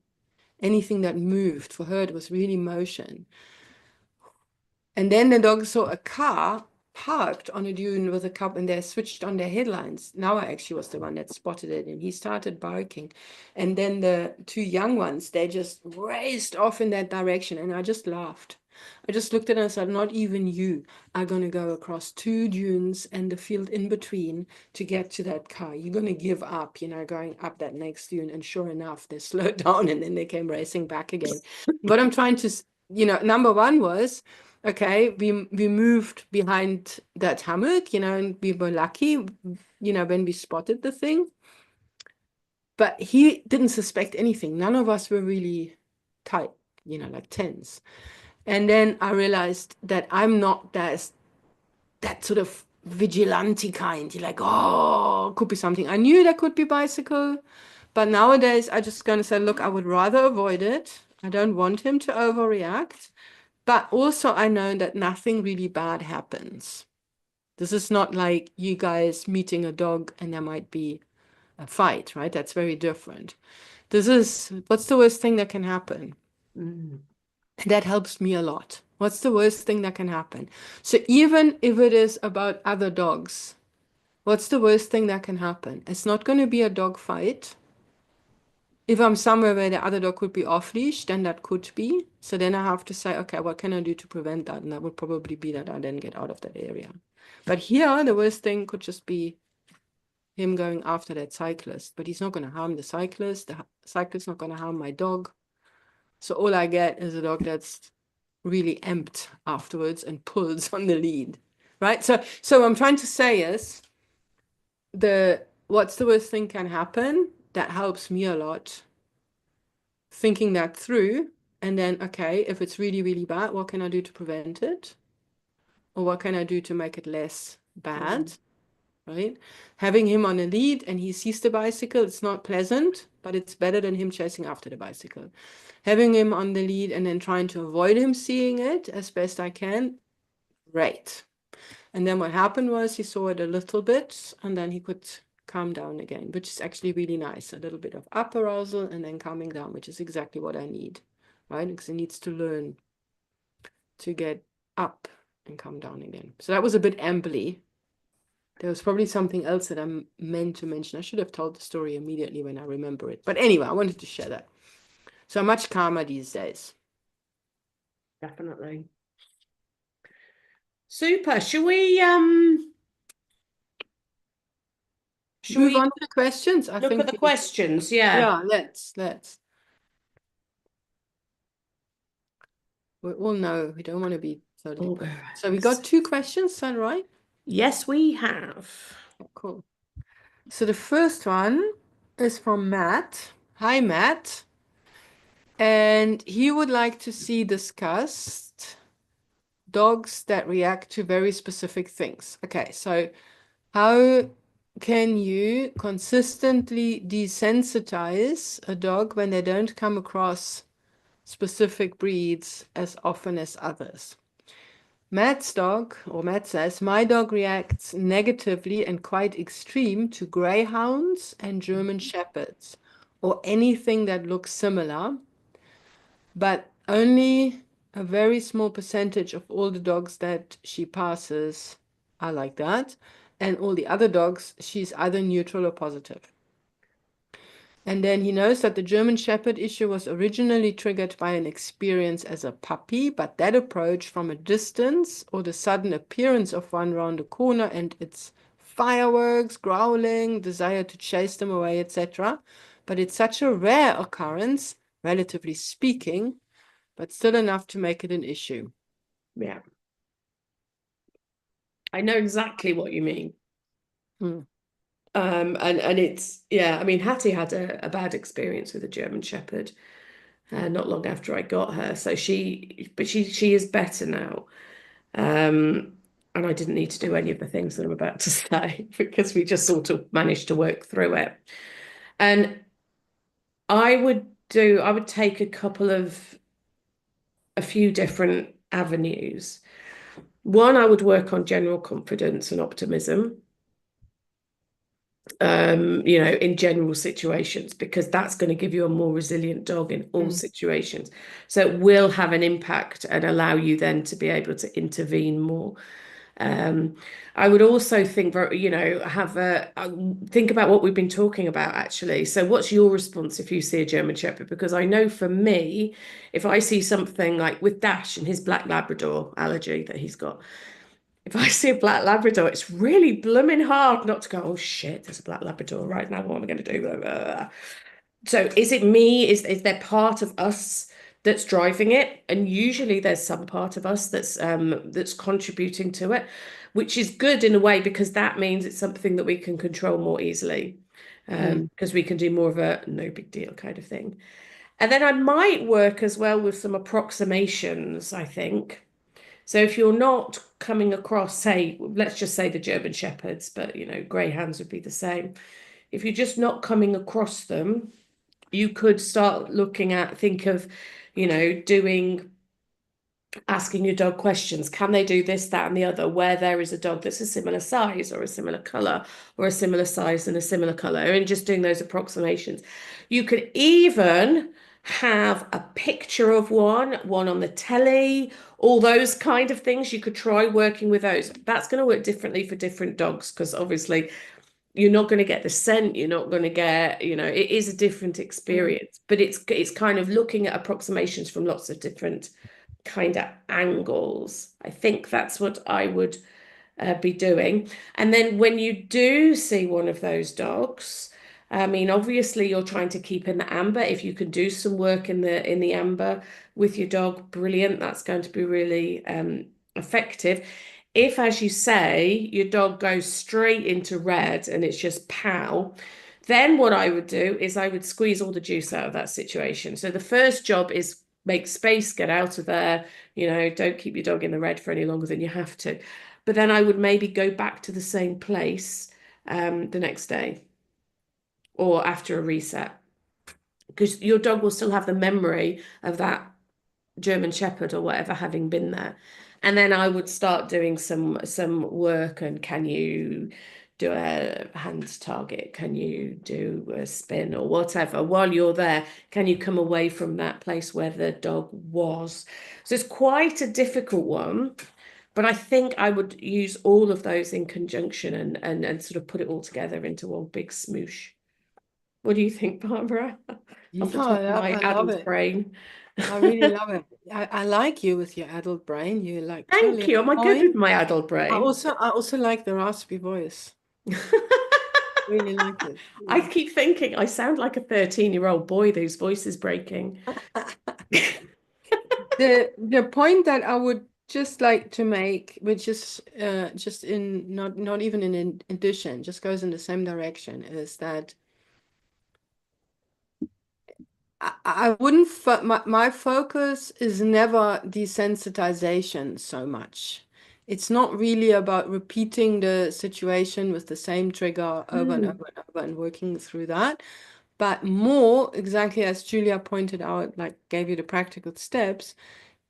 anything that moved for her, it was really motion. And then the dog saw a car parked on a dune with a cup and they switched on their headlines. Now I actually was the one that spotted it and he started barking. And then the two young ones, they just raced off in that direction and I just laughed. I just looked at her and said, not even you are going to go across two dunes and the field in between to get to that car. You're going to give up, going up that next dune. And sure enough, they slowed down and then they came racing back again. What I'm trying to, number one was, okay, we moved behind that hammock, and we were lucky, when we spotted the thing. But he didn't suspect anything. None of us were really tight, like tense. And then I realized that I'm not that sort of vigilante kind. You're like, oh, could be something. I knew there could be bicycle, but nowadays I just gonna say, look, I would rather avoid it. I don't want him to overreact. But also I know that nothing really bad happens. This is not like you guys meeting a dog and there might be a fight, right? That's very different. This is what's the worst thing that can happen? Mm. That helps me a lot. What's the worst thing that can happen? So even if it is about other dogs, what's the worst thing that can happen? It's not going to be a dog fight. If I'm somewhere where the other dog could be off leash, then that could be. So then I have to say, okay, what can I do to prevent that? And that would probably be that I then get out of that area. But here, the worst thing could just be him going after that cyclist. But he's not going to harm the cyclist. The cyclist's not going to harm my dog. So all I get is a dog that's really amped afterwards and pulls on the lead, right? So what I'm trying to say is what's the worst thing can happen? That helps me a lot, thinking that through. And then, okay, if it's really, really bad, what can I do to prevent it? Or what can I do to make it less bad? Mm. Right? Having him on a lead and he sees the bicycle, it's not pleasant, but it's better than him chasing after the bicycle. Having him on the lead and then trying to avoid him seeing it as best I can, great. And then what happened was he saw it a little bit and then he could calm down again, which is actually really nice. A little bit of up arousal and then calming down, which is exactly what I need, right? Because he needs to learn to get up and come down again. So that was a bit ambly. There was probably something else that I meant to mention. I should have told the story immediately when I remember it. But anyway, I wanted to share that. So I'm much calmer these days. Definitely. Super. Shall Move we on to the questions. I look at think the questions? Yeah. yeah, let's. We all know we don't want to be totally Oh, perfect. So we got two questions, is that right? yes, we have. Oh, cool. So the first one is from Matt. Hi, Matt. And he would like to see discussed dogs that react to very specific things. Okay, so how can you consistently desensitize a dog when they don't come across specific breeds as often as others? Matt's dog, or Matt says, my dog reacts negatively and quite extreme to greyhounds and German shepherds, or anything that looks similar, but only a very small percentage of all the dogs that she passes are like that. And all the other dogs, she's either neutral or positive. And then he knows that the German Shepherd issue was originally triggered by an experience as a puppy, but that approach from a distance or the sudden appearance of one round a corner and its fireworks, growling, desire to chase them away, etc. But it's such a rare occurrence, relatively speaking, but still enough to make it an issue. Yeah. I know exactly what you mean. Hmm. And it's yeah, I mean Hattie had a bad experience with a German Shepherd not long after I got her. So she is better now. And I didn't need to do any of the things that I'm about to say because we just sort of managed to work through it. And I would take a few different avenues. One, I would work on general confidence and optimism, in general situations, because that's going to give you a more resilient dog in all Hmm. situations. So it will have an impact and allow you then to be able to intervene more. Um, I would also think, have think about what we've been talking about actually. So, what's your response if you see a German Shepherd? Because I know for me, if I see something like with Dash and his black Labrador allergy that he's got, if I see a black Labrador, it's really blooming hard not to go, oh shit, there's a black Labrador right now. What am I going to do? Blah, blah, blah. So is it me? Is there part of us that's driving it? And usually there's some part of us that's contributing to it, which is good in a way because that means it's something that we can control more easily. Mm, Because we can do more of a no big deal kind of thing. And then I might work as well with some approximations, I think. So if you're not coming across, say, let's just say the German Shepherds, but greyhounds would be the same. If you're just not coming across them, you could start looking at, think of, doing asking your dog questions. Can they do this, that, and the other? Where there is a dog that's a similar size or a similar color or a similar size and a similar color, and just doing those approximations. You could even have a picture of one on the telly, all those kind of things. You could try working with those. That's going to work differently for different dogs because obviously you're not going to get the scent, you're not going to get, it is a different mm. experience, but it's kind of looking at approximations from lots of different kind of angles. I think that's what I would be doing. And then when you do see one of those dogs, I mean, obviously you're trying to keep in the amber. If you can do some work in the amber with your dog, brilliant. That's going to be really effective. If, as you say, your dog goes straight into red and it's just pow, then what I would do is I would squeeze all the juice out of that situation. So the first job is make space, get out of there, don't keep your dog in the red for any longer than you have to. But then I would maybe go back to the same place the next day or after a reset because your dog will still have the memory of that German Shepherd or whatever having been there. And then I would start doing some work and can you do a hand target? Can you do a spin or whatever while you're there? Can you come away from that place where the dog was? So it's quite a difficult one, but I think I would use all of those in conjunction and sort of put it all together into one big smoosh. What do you think, Barbara? Off the Yeah, top of my I love adult it. brain. I really love it. I like you with your adult brain. You like totally Thank you. on Am I good with point. my adult brain? I also like the raspy voice. Really like it. I Yeah. keep thinking I sound like a 13-year-old boy whose voice is breaking. The point that I would just like to make, which is just in not even in addition, just goes in the same direction, is that I wouldn't fo my focus is never desensitization so much. It's not really about repeating the situation with the same trigger over and Hmm. over and over and working through that, but more exactly as Julia pointed out, like gave you the practical steps,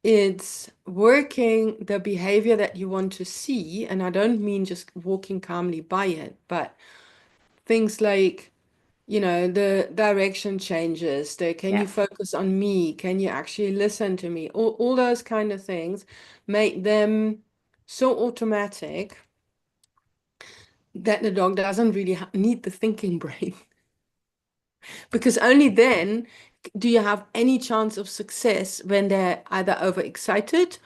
it's working the behavior that you want to see. And I don't mean just walking calmly by it, but things like the direction changes, can you Yeah, focus on me? Can you actually listen to me? All those kind of things make them so automatic that the dog doesn't really need the thinking brain. Because only then do you have any chance of success when they're either overexcited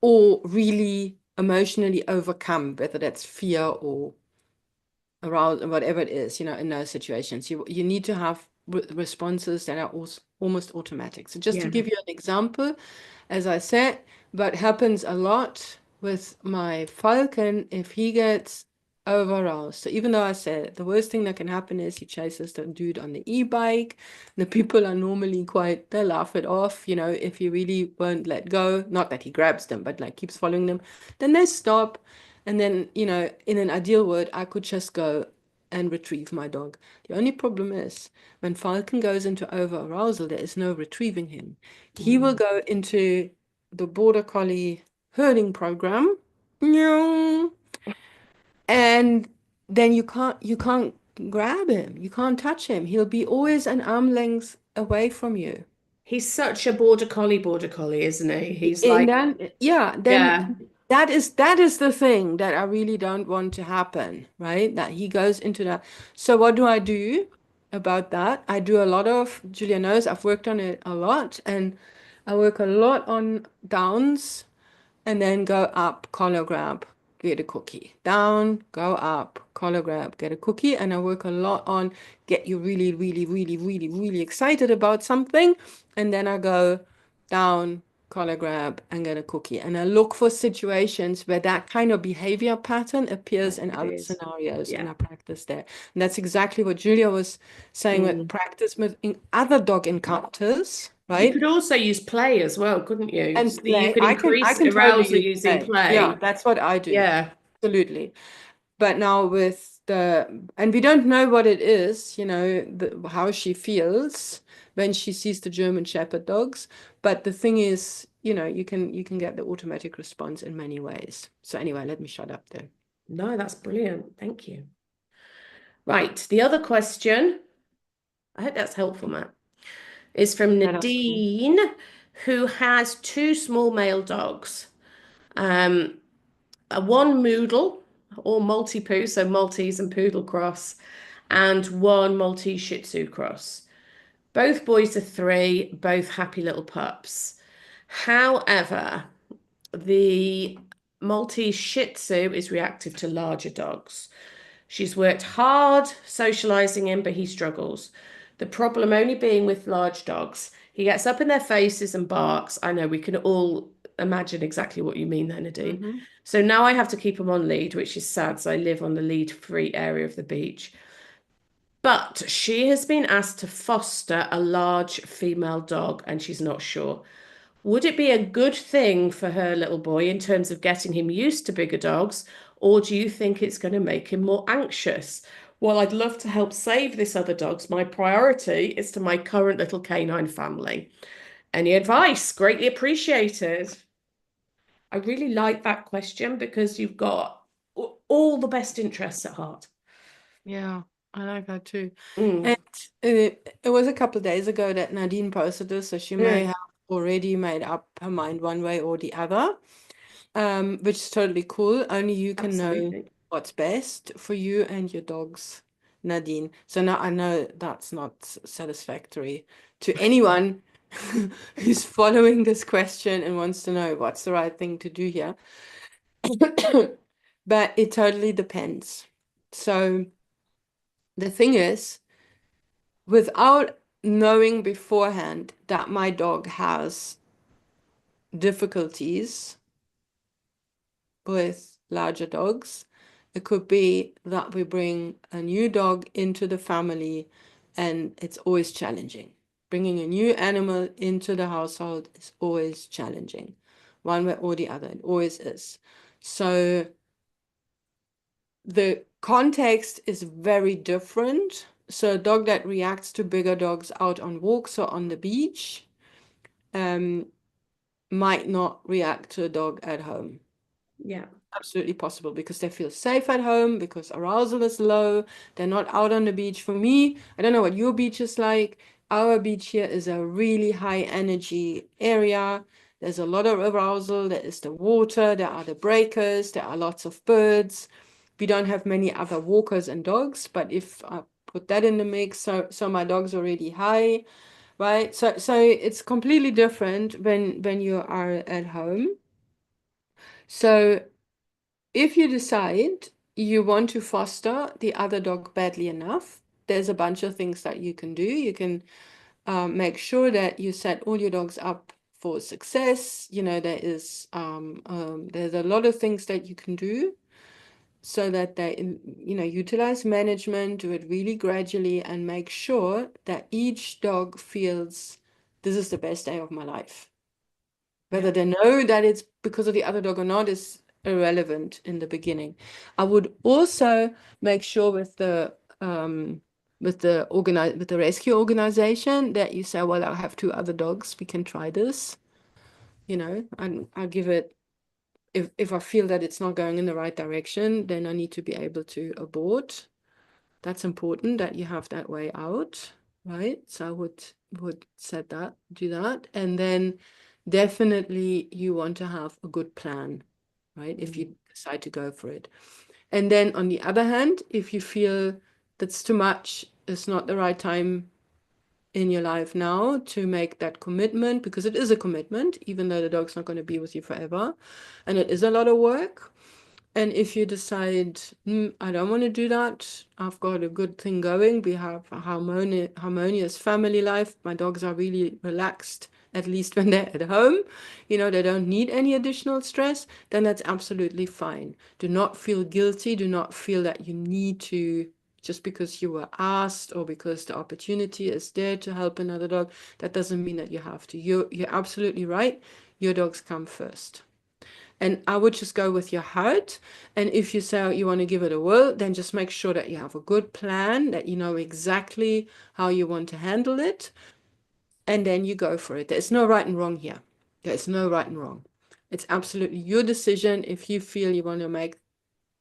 or really emotionally overcome, whether that's fear or aroused, whatever it is, in those situations. You need to have responses that are also almost automatic. So just to yeah, give you an example, as I said, but happens a lot with my falcon if he gets over-aroused. So even though I said the worst thing that can happen is he chases the dude on the e-bike, the people are normally they laugh it off, if he really won't let go. Not that he grabs them, but like keeps following them. Then they stop. And then, in an ideal world, I could just go and retrieve my dog. The only problem is when Falcon goes into over-arousal, there is no retrieving him. He will mm. go into the border collie herding program. Meow. And then you can't grab him. You can't touch him. He'll be always an arm length away from you. He's such a border collie, isn't he? He's And like, then, yeah, then yeah, that is the thing that I really don't want to happen, right? That he goes into that. So what do I do about that? I do a lot of, Julia knows, I've worked on it a lot, and I work a lot on downs and then go up, collar grab, get a cookie. Down, go up, collar grab, get a cookie. And I work a lot on get you really, really, really, really, really excited about something. And then I go down, collar grab, and get a cookie. And I look for situations where that kind of behavior pattern appears Like in it other is. scenarios. And Yeah. I practice there. And that's exactly what Julia was saying with Mm. practice with in other dog encounters, You right? could also use play as well, couldn't you? And So that you play. could I increase can totally arousal use using play. Yeah, play. that's what I do. Yeah. Absolutely. But now with and we don't know what it is, how she feels when she sees the German Shepherd dogs. But the thing is, you can get the automatic response in many ways. So anyway, let me shut up there. No, that's brilliant. Thank you. Right. The other question, I hope that's helpful, Matt, is from Yeah, that's cool. Nadine, who has two small male dogs. Um, a one Moodle or Maltipoo, so Maltese and Poodle cross, and one Maltese Shih Tzu cross. Both boys are 3, both happy little pups. However, the Maltese Shih Tzu is reactive to larger dogs. She's worked hard socializing him, but he struggles. The problem only being with large dogs. He gets up in their faces and barks. I know we can all imagine exactly what you mean there, Nadine. Hmm. So now I have to keep him on lead, which is sad, so I live on the lead-free area of the beach. But she has been asked to foster a large female dog, and she's not sure. Would it be a good thing for her little boy in terms of getting him used to bigger dogs, or do you think it's going to make him more anxious? Well, I'd love to help save this other dog's. My priority is to my current little canine family. Any advice? Greatly appreciated. I really like that question because you've got all the best interests at heart. Yeah, I like that too. And Mm, it was a couple of days ago that Nadine posted this, so she may mm, have already made up her mind one way or the other. Which is totally cool. Only you can know absolutely. what's best for you and your dogs, Nadine. So now I know that's not satisfactory to anyone who's following this question and wants to know what's the right thing to do here. But it totally depends. So the thing is, without knowing beforehand that my dog has difficulties with larger dogs. It could be that we bring a new dog into the family and it's always challenging. Bringing a new animal into the household is always challenging, one way or the other. It always is. So the context is very different. So a dog that reacts to bigger dogs out on walks or on the beach um, might not react to a dog at home. Yeah, Absolutely possible because they feel safe at home, because arousal is low. They're not out on the beach. For me, I don't know what your beach is like. Our beach here is a really high energy area. There's a lot of arousal. There is the water, there are the breakers, there are lots of birds. We don't have many other walkers and dogs, but if I put that in the mix, so my dog's already high, right? So it's completely different when you are at home. So if you decide you want to foster the other dog badly enough, there's a bunch of things that you can do. You can make sure that you set all your dogs up for success. There's a lot of things that you can do so that they, utilize management, do it really gradually, and make sure that each dog feels this is the best day of my life. yeah, Whether they know that it's because of the other dog or not is irrelevant in the beginning. I would also make sure with the rescue organization that you say, well, I have two other dogs, we can try this. And I'll give it if I feel that it's not going in the right direction, then I need to be able to abort. That's important that you have that way out, right? So I would set that, do that, and then definitely you want to have a good plan, right? If Mm. you decide to go for it. And then on the other hand, if you feel that's too much, it's not the right time in your life now to make that commitment, because it is a commitment, even though the dog's not going to be with you forever. And it is a lot of work. And if you decide, I don't want to do that, I've got a good thing going. We have a harmonious family life. My dogs are really relaxed, at least when they're at home. They don't need any additional stress. Then that's absolutely fine. Do not feel guilty. Do not feel that you need to, just because you were asked or because the opportunity is there to help another dog. That doesn't mean that you have to. You're absolutely right. Your dogs come first. And I would just go with your heart. And if you say you want to give it a whirl, then just make sure that you have a good plan, that you know exactly how you want to handle it. And then you go for it. There's no right and wrong here. There's no right and wrong. It's absolutely your decision. If you feel you want to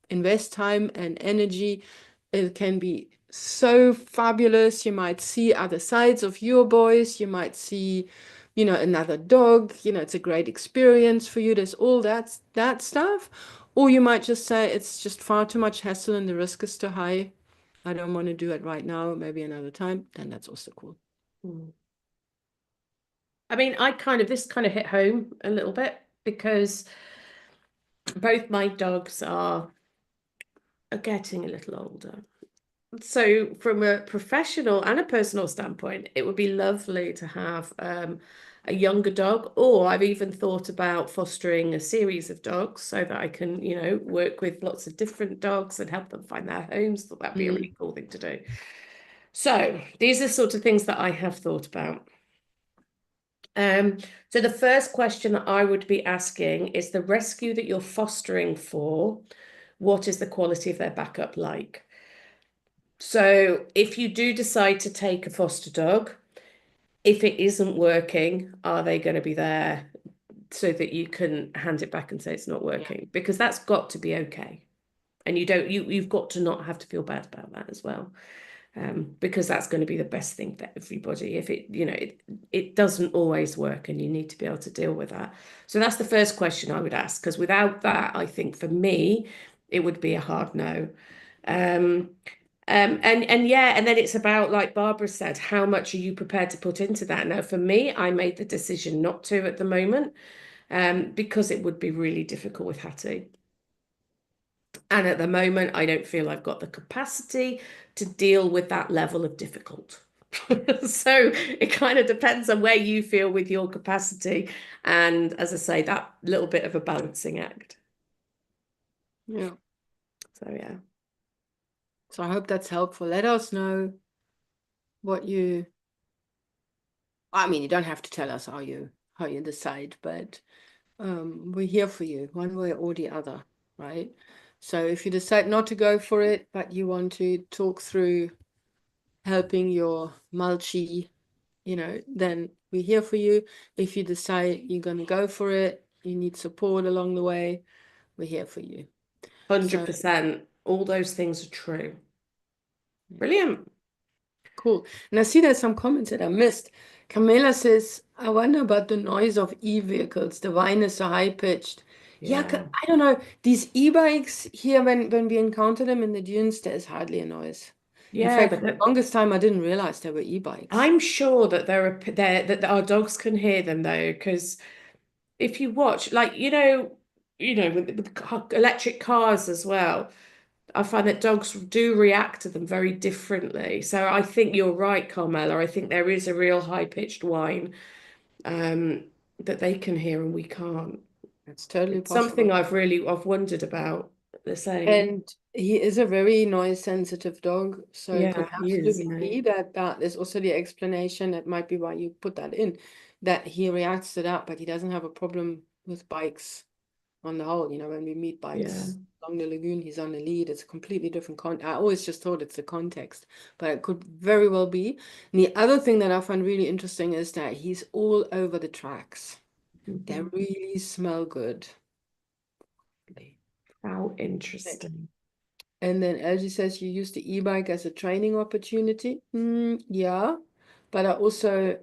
invest time and energy, it can be so fabulous. You might see other sides of your boys. You might see, another dog. It's a great experience for you. There's all that stuff. Or you might just say it's just far too much hassle and the risk is too high. I don't want to do it right now, maybe another time. Then that's also cool. Mm. I mean, this kind of hit home a little bit because both my dogs are getting a little older. So, from a professional and a personal standpoint, it would be lovely to have a younger dog, or I've even thought about fostering a series of dogs so that I can, work with lots of different dogs and help them find their homes. Thought that'd be a Mm. really cool thing to do. So, these are sort of things that I have thought about. Um, so the first question that I would be asking is the rescue that you're fostering for, what is the quality of their backup like? So if you do decide to take a foster dog, if it isn't working, are they going to be there so that you can hand it back and say it's not Yeah. working? Because that's got to be okay. And you've got to not have to feel bad about that as well. Because that's going to be the best thing for everybody. If it doesn't always work and you need to be able to deal with that. So that's the first question I would ask, because without that, I think for me, it would be a hard no. Um, and yeah, and then it's about, like Barbara said, how much are you prepared to put into that? Now, for me, I made the decision not to at the moment, because it would be really difficult with Hattie. And at the moment, I don't feel I've got the capacity to deal with that level of difficult. So it kind of depends on where you feel with your capacity. And as I say, that little bit of a balancing act. Yeah. So yeah. So I hope that's helpful. Let us know what I mean, you don't have to tell us how you decide, but we're here for you one way or the other, right? So if you decide not to go for it, but you want to talk through helping your mulchy, then we're here for you. If you decide you're going to go for it, you need support along the way, we're here for you. So 100%. All those things are true. Brilliant. cool. And I see there's some comments that I missed. Camilla says, I wonder about the noise of e-vehicles. The whine is so high-pitched. Yeah, Yeah. I don't know. These e-bikes here, when we encounter them in the dunes, there's hardly a noise. In Yeah, fact, for but the longest time, I didn't realize there were e-bikes. I'm sure that that our dogs can hear them though, because if you watch, like, with electric cars as well, I find that dogs do react to them very differently. So I think you're right, Carmela. I think there is a real high-pitched whine um, that they can hear and we can't. It's totally It's something possible. I've wondered about the same. And he is a very noise sensitive dog, so it could Yeah, he is, absolutely isn't he? be that is also the explanation that might be why you put that in, that he reacts to that, but he doesn't have a problem with bikes on the whole. When we meet Yeah. bikes along the lagoon, he's on the lead. It's a completely different I always just thought it's the context, but it could very well be. And the other thing that I find really interesting is that he's all over the tracks. They Mhm. really smell good. How interesting. And then Elsie says you use the e-bike as a training opportunity. Yeah, but I'm also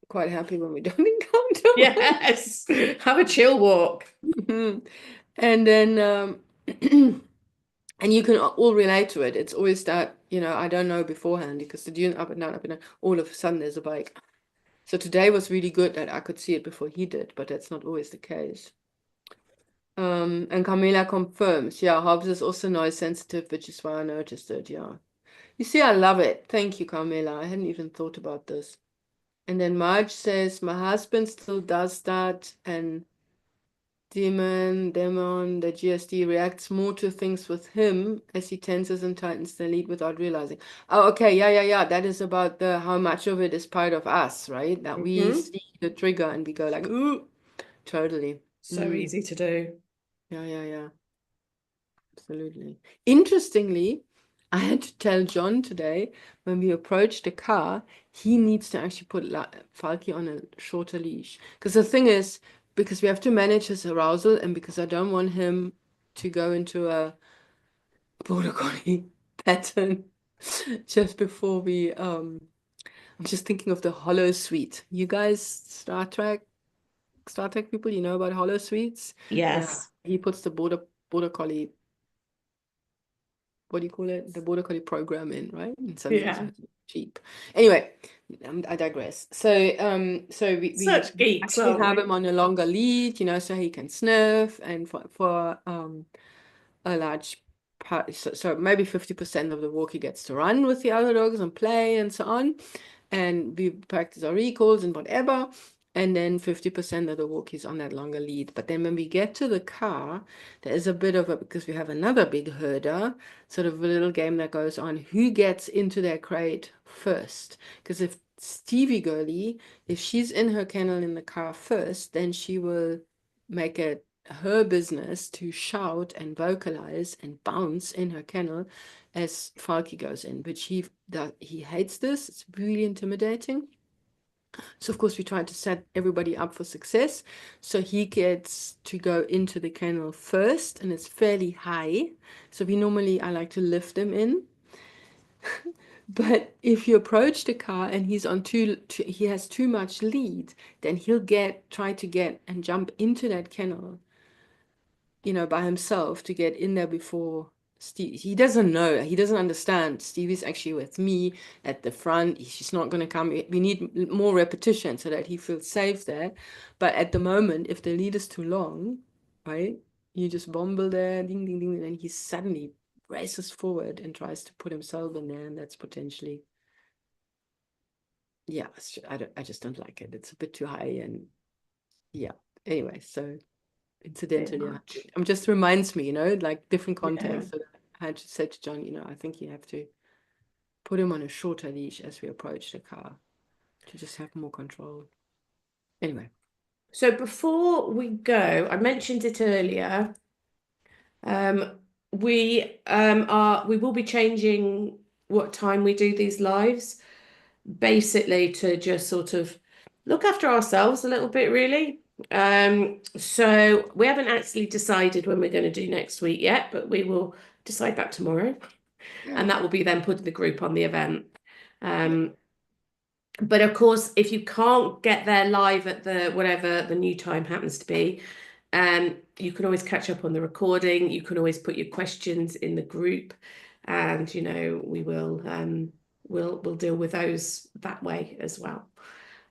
quite happy when we don't encounter one. Yes. Have a chill walk. Mhm. And then and you can all relate to it. It's always that, I don't know beforehand because the dune up and down, all of a sudden there's a bike. So today was really good that I could see it before he did, but that's not always the case. And Camila confirms, yeah, Hobbs is also noise sensitive, which is why I noticed it, yeah. You see, I love it. Thank you, Camila. I hadn't even thought about this. And then Marge says, my husband still does that, and the GSD reacts more to things with him as he tenses and tightens the lead without realizing. Oh, okay, yeah. That is about the how much of it is part of us, right? That we Hmm. see the trigger and we go like, ooh, totally. So easy to do. Yeah. Absolutely. Interestingly, I had to tell John today when we approached the car, he needs to actually put Falky on a shorter leash. Because the thing is, because we have to manage his arousal and because I don't want him to go into a border collie pattern just before I'm just thinking of the hollow suite. You guys, Star Trek people, you know about hollow suites? Yeah. Yes. He puts the border collie, what do you call it? The border collie program in, right? And suddenly it's Yeah. cheap. Anyway, I digress. So we Such geeks, actually aren't have we? him on a longer lead, so he can sniff, and for a large part, so maybe 50% of the walk he gets to run with the other dogs and play and so on. And we practice our recalls and whatever. And then 50% of the walk is on that longer lead. But then when we get to the car, there is a bit of a, because we have another big herder, sort of a little game that goes on. Who gets into their crate first? Because if Stevie Girlie, if she's in her kennel in the car first, then she will make it her business to shout and vocalize and bounce in her kennel as Falky goes in, which he hates this. It's really intimidating. So of course we try to set everybody up for success. So he gets to go into the kennel first, and it's fairly high. So I like to lift him in. But if you approach the car and he has too much lead, then he'll try to get and jump into that kennel, by himself to get in there before Steve. He doesn't know. He doesn't understand. Steve is actually with me at the front. She's not going to come. We need more repetition so that he feels safe there. But at the moment, if the lead is too long, right, you just bumble there, ding, ding, ding, and then he suddenly races forward and tries to put himself in there, and that's potentially, yeah, I just don't like it. It's a bit too high, and yeah. Anyway, so Bit incidentally, much. just reminds me, like different Yeah. contexts. So I had to say to John, I think you have to put him on a shorter leash as we approach the car to just have more control. Anyway, So before we go, I mentioned it earlier. Um, we will be changing what time we do these lives, basically to just sort of look after ourselves a little bit, really. So we haven't actually decided when we're going to do next week yet, but we will decide that tomorrow, and that will be then put in the group on the event. yeah. Um, but of course, if you can't get there live at the whatever the new time happens to be, you can always catch up on the recording. You can always put your questions in the group, and we will we'll deal with those that way as well.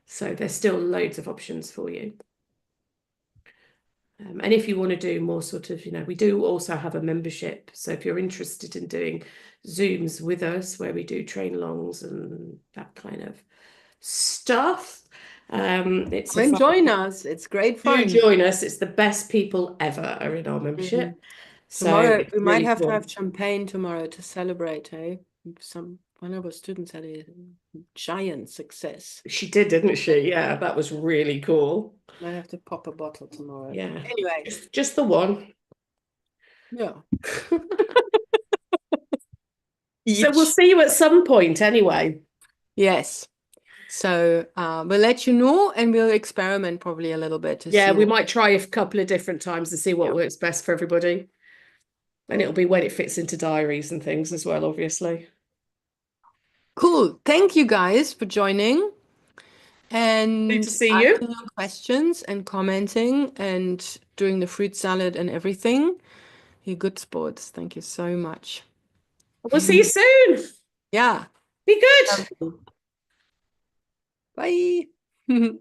So there's still loads of options for you. And if you want to do more sort of, we do also have a membership. So if you're interested in doing Zooms with us, where we do train alongs and that kind of stuff, it's Come a and fun. join us. It's great Do fun. join us. It's the best people ever are in our Mhm. membership. So Tomorrow, it's we might really have to have cool. champagne tomorrow to celebrate, hey? One of our students had a giant success. She did, didn't she? Yeah, that was really cool. Might have to pop a bottle tomorrow. Yeah, Anyway, just the one. yeah. So we'll Each. see you at some point anyway. Yes. So we'll let you know and we'll experiment probably a little bit to Yeah, see we what. might try a couple of different times to see what Yeah. works best for everybody. And it'll be when it fits into diaries and things as well, obviously. Cool. Thank you guys for joining. Good to and see you. asking your questions and commenting and doing the fruit salad and everything. You're good sports. Thank you so much. We'll see you soon. Yeah. Be good. Lovely. Bye.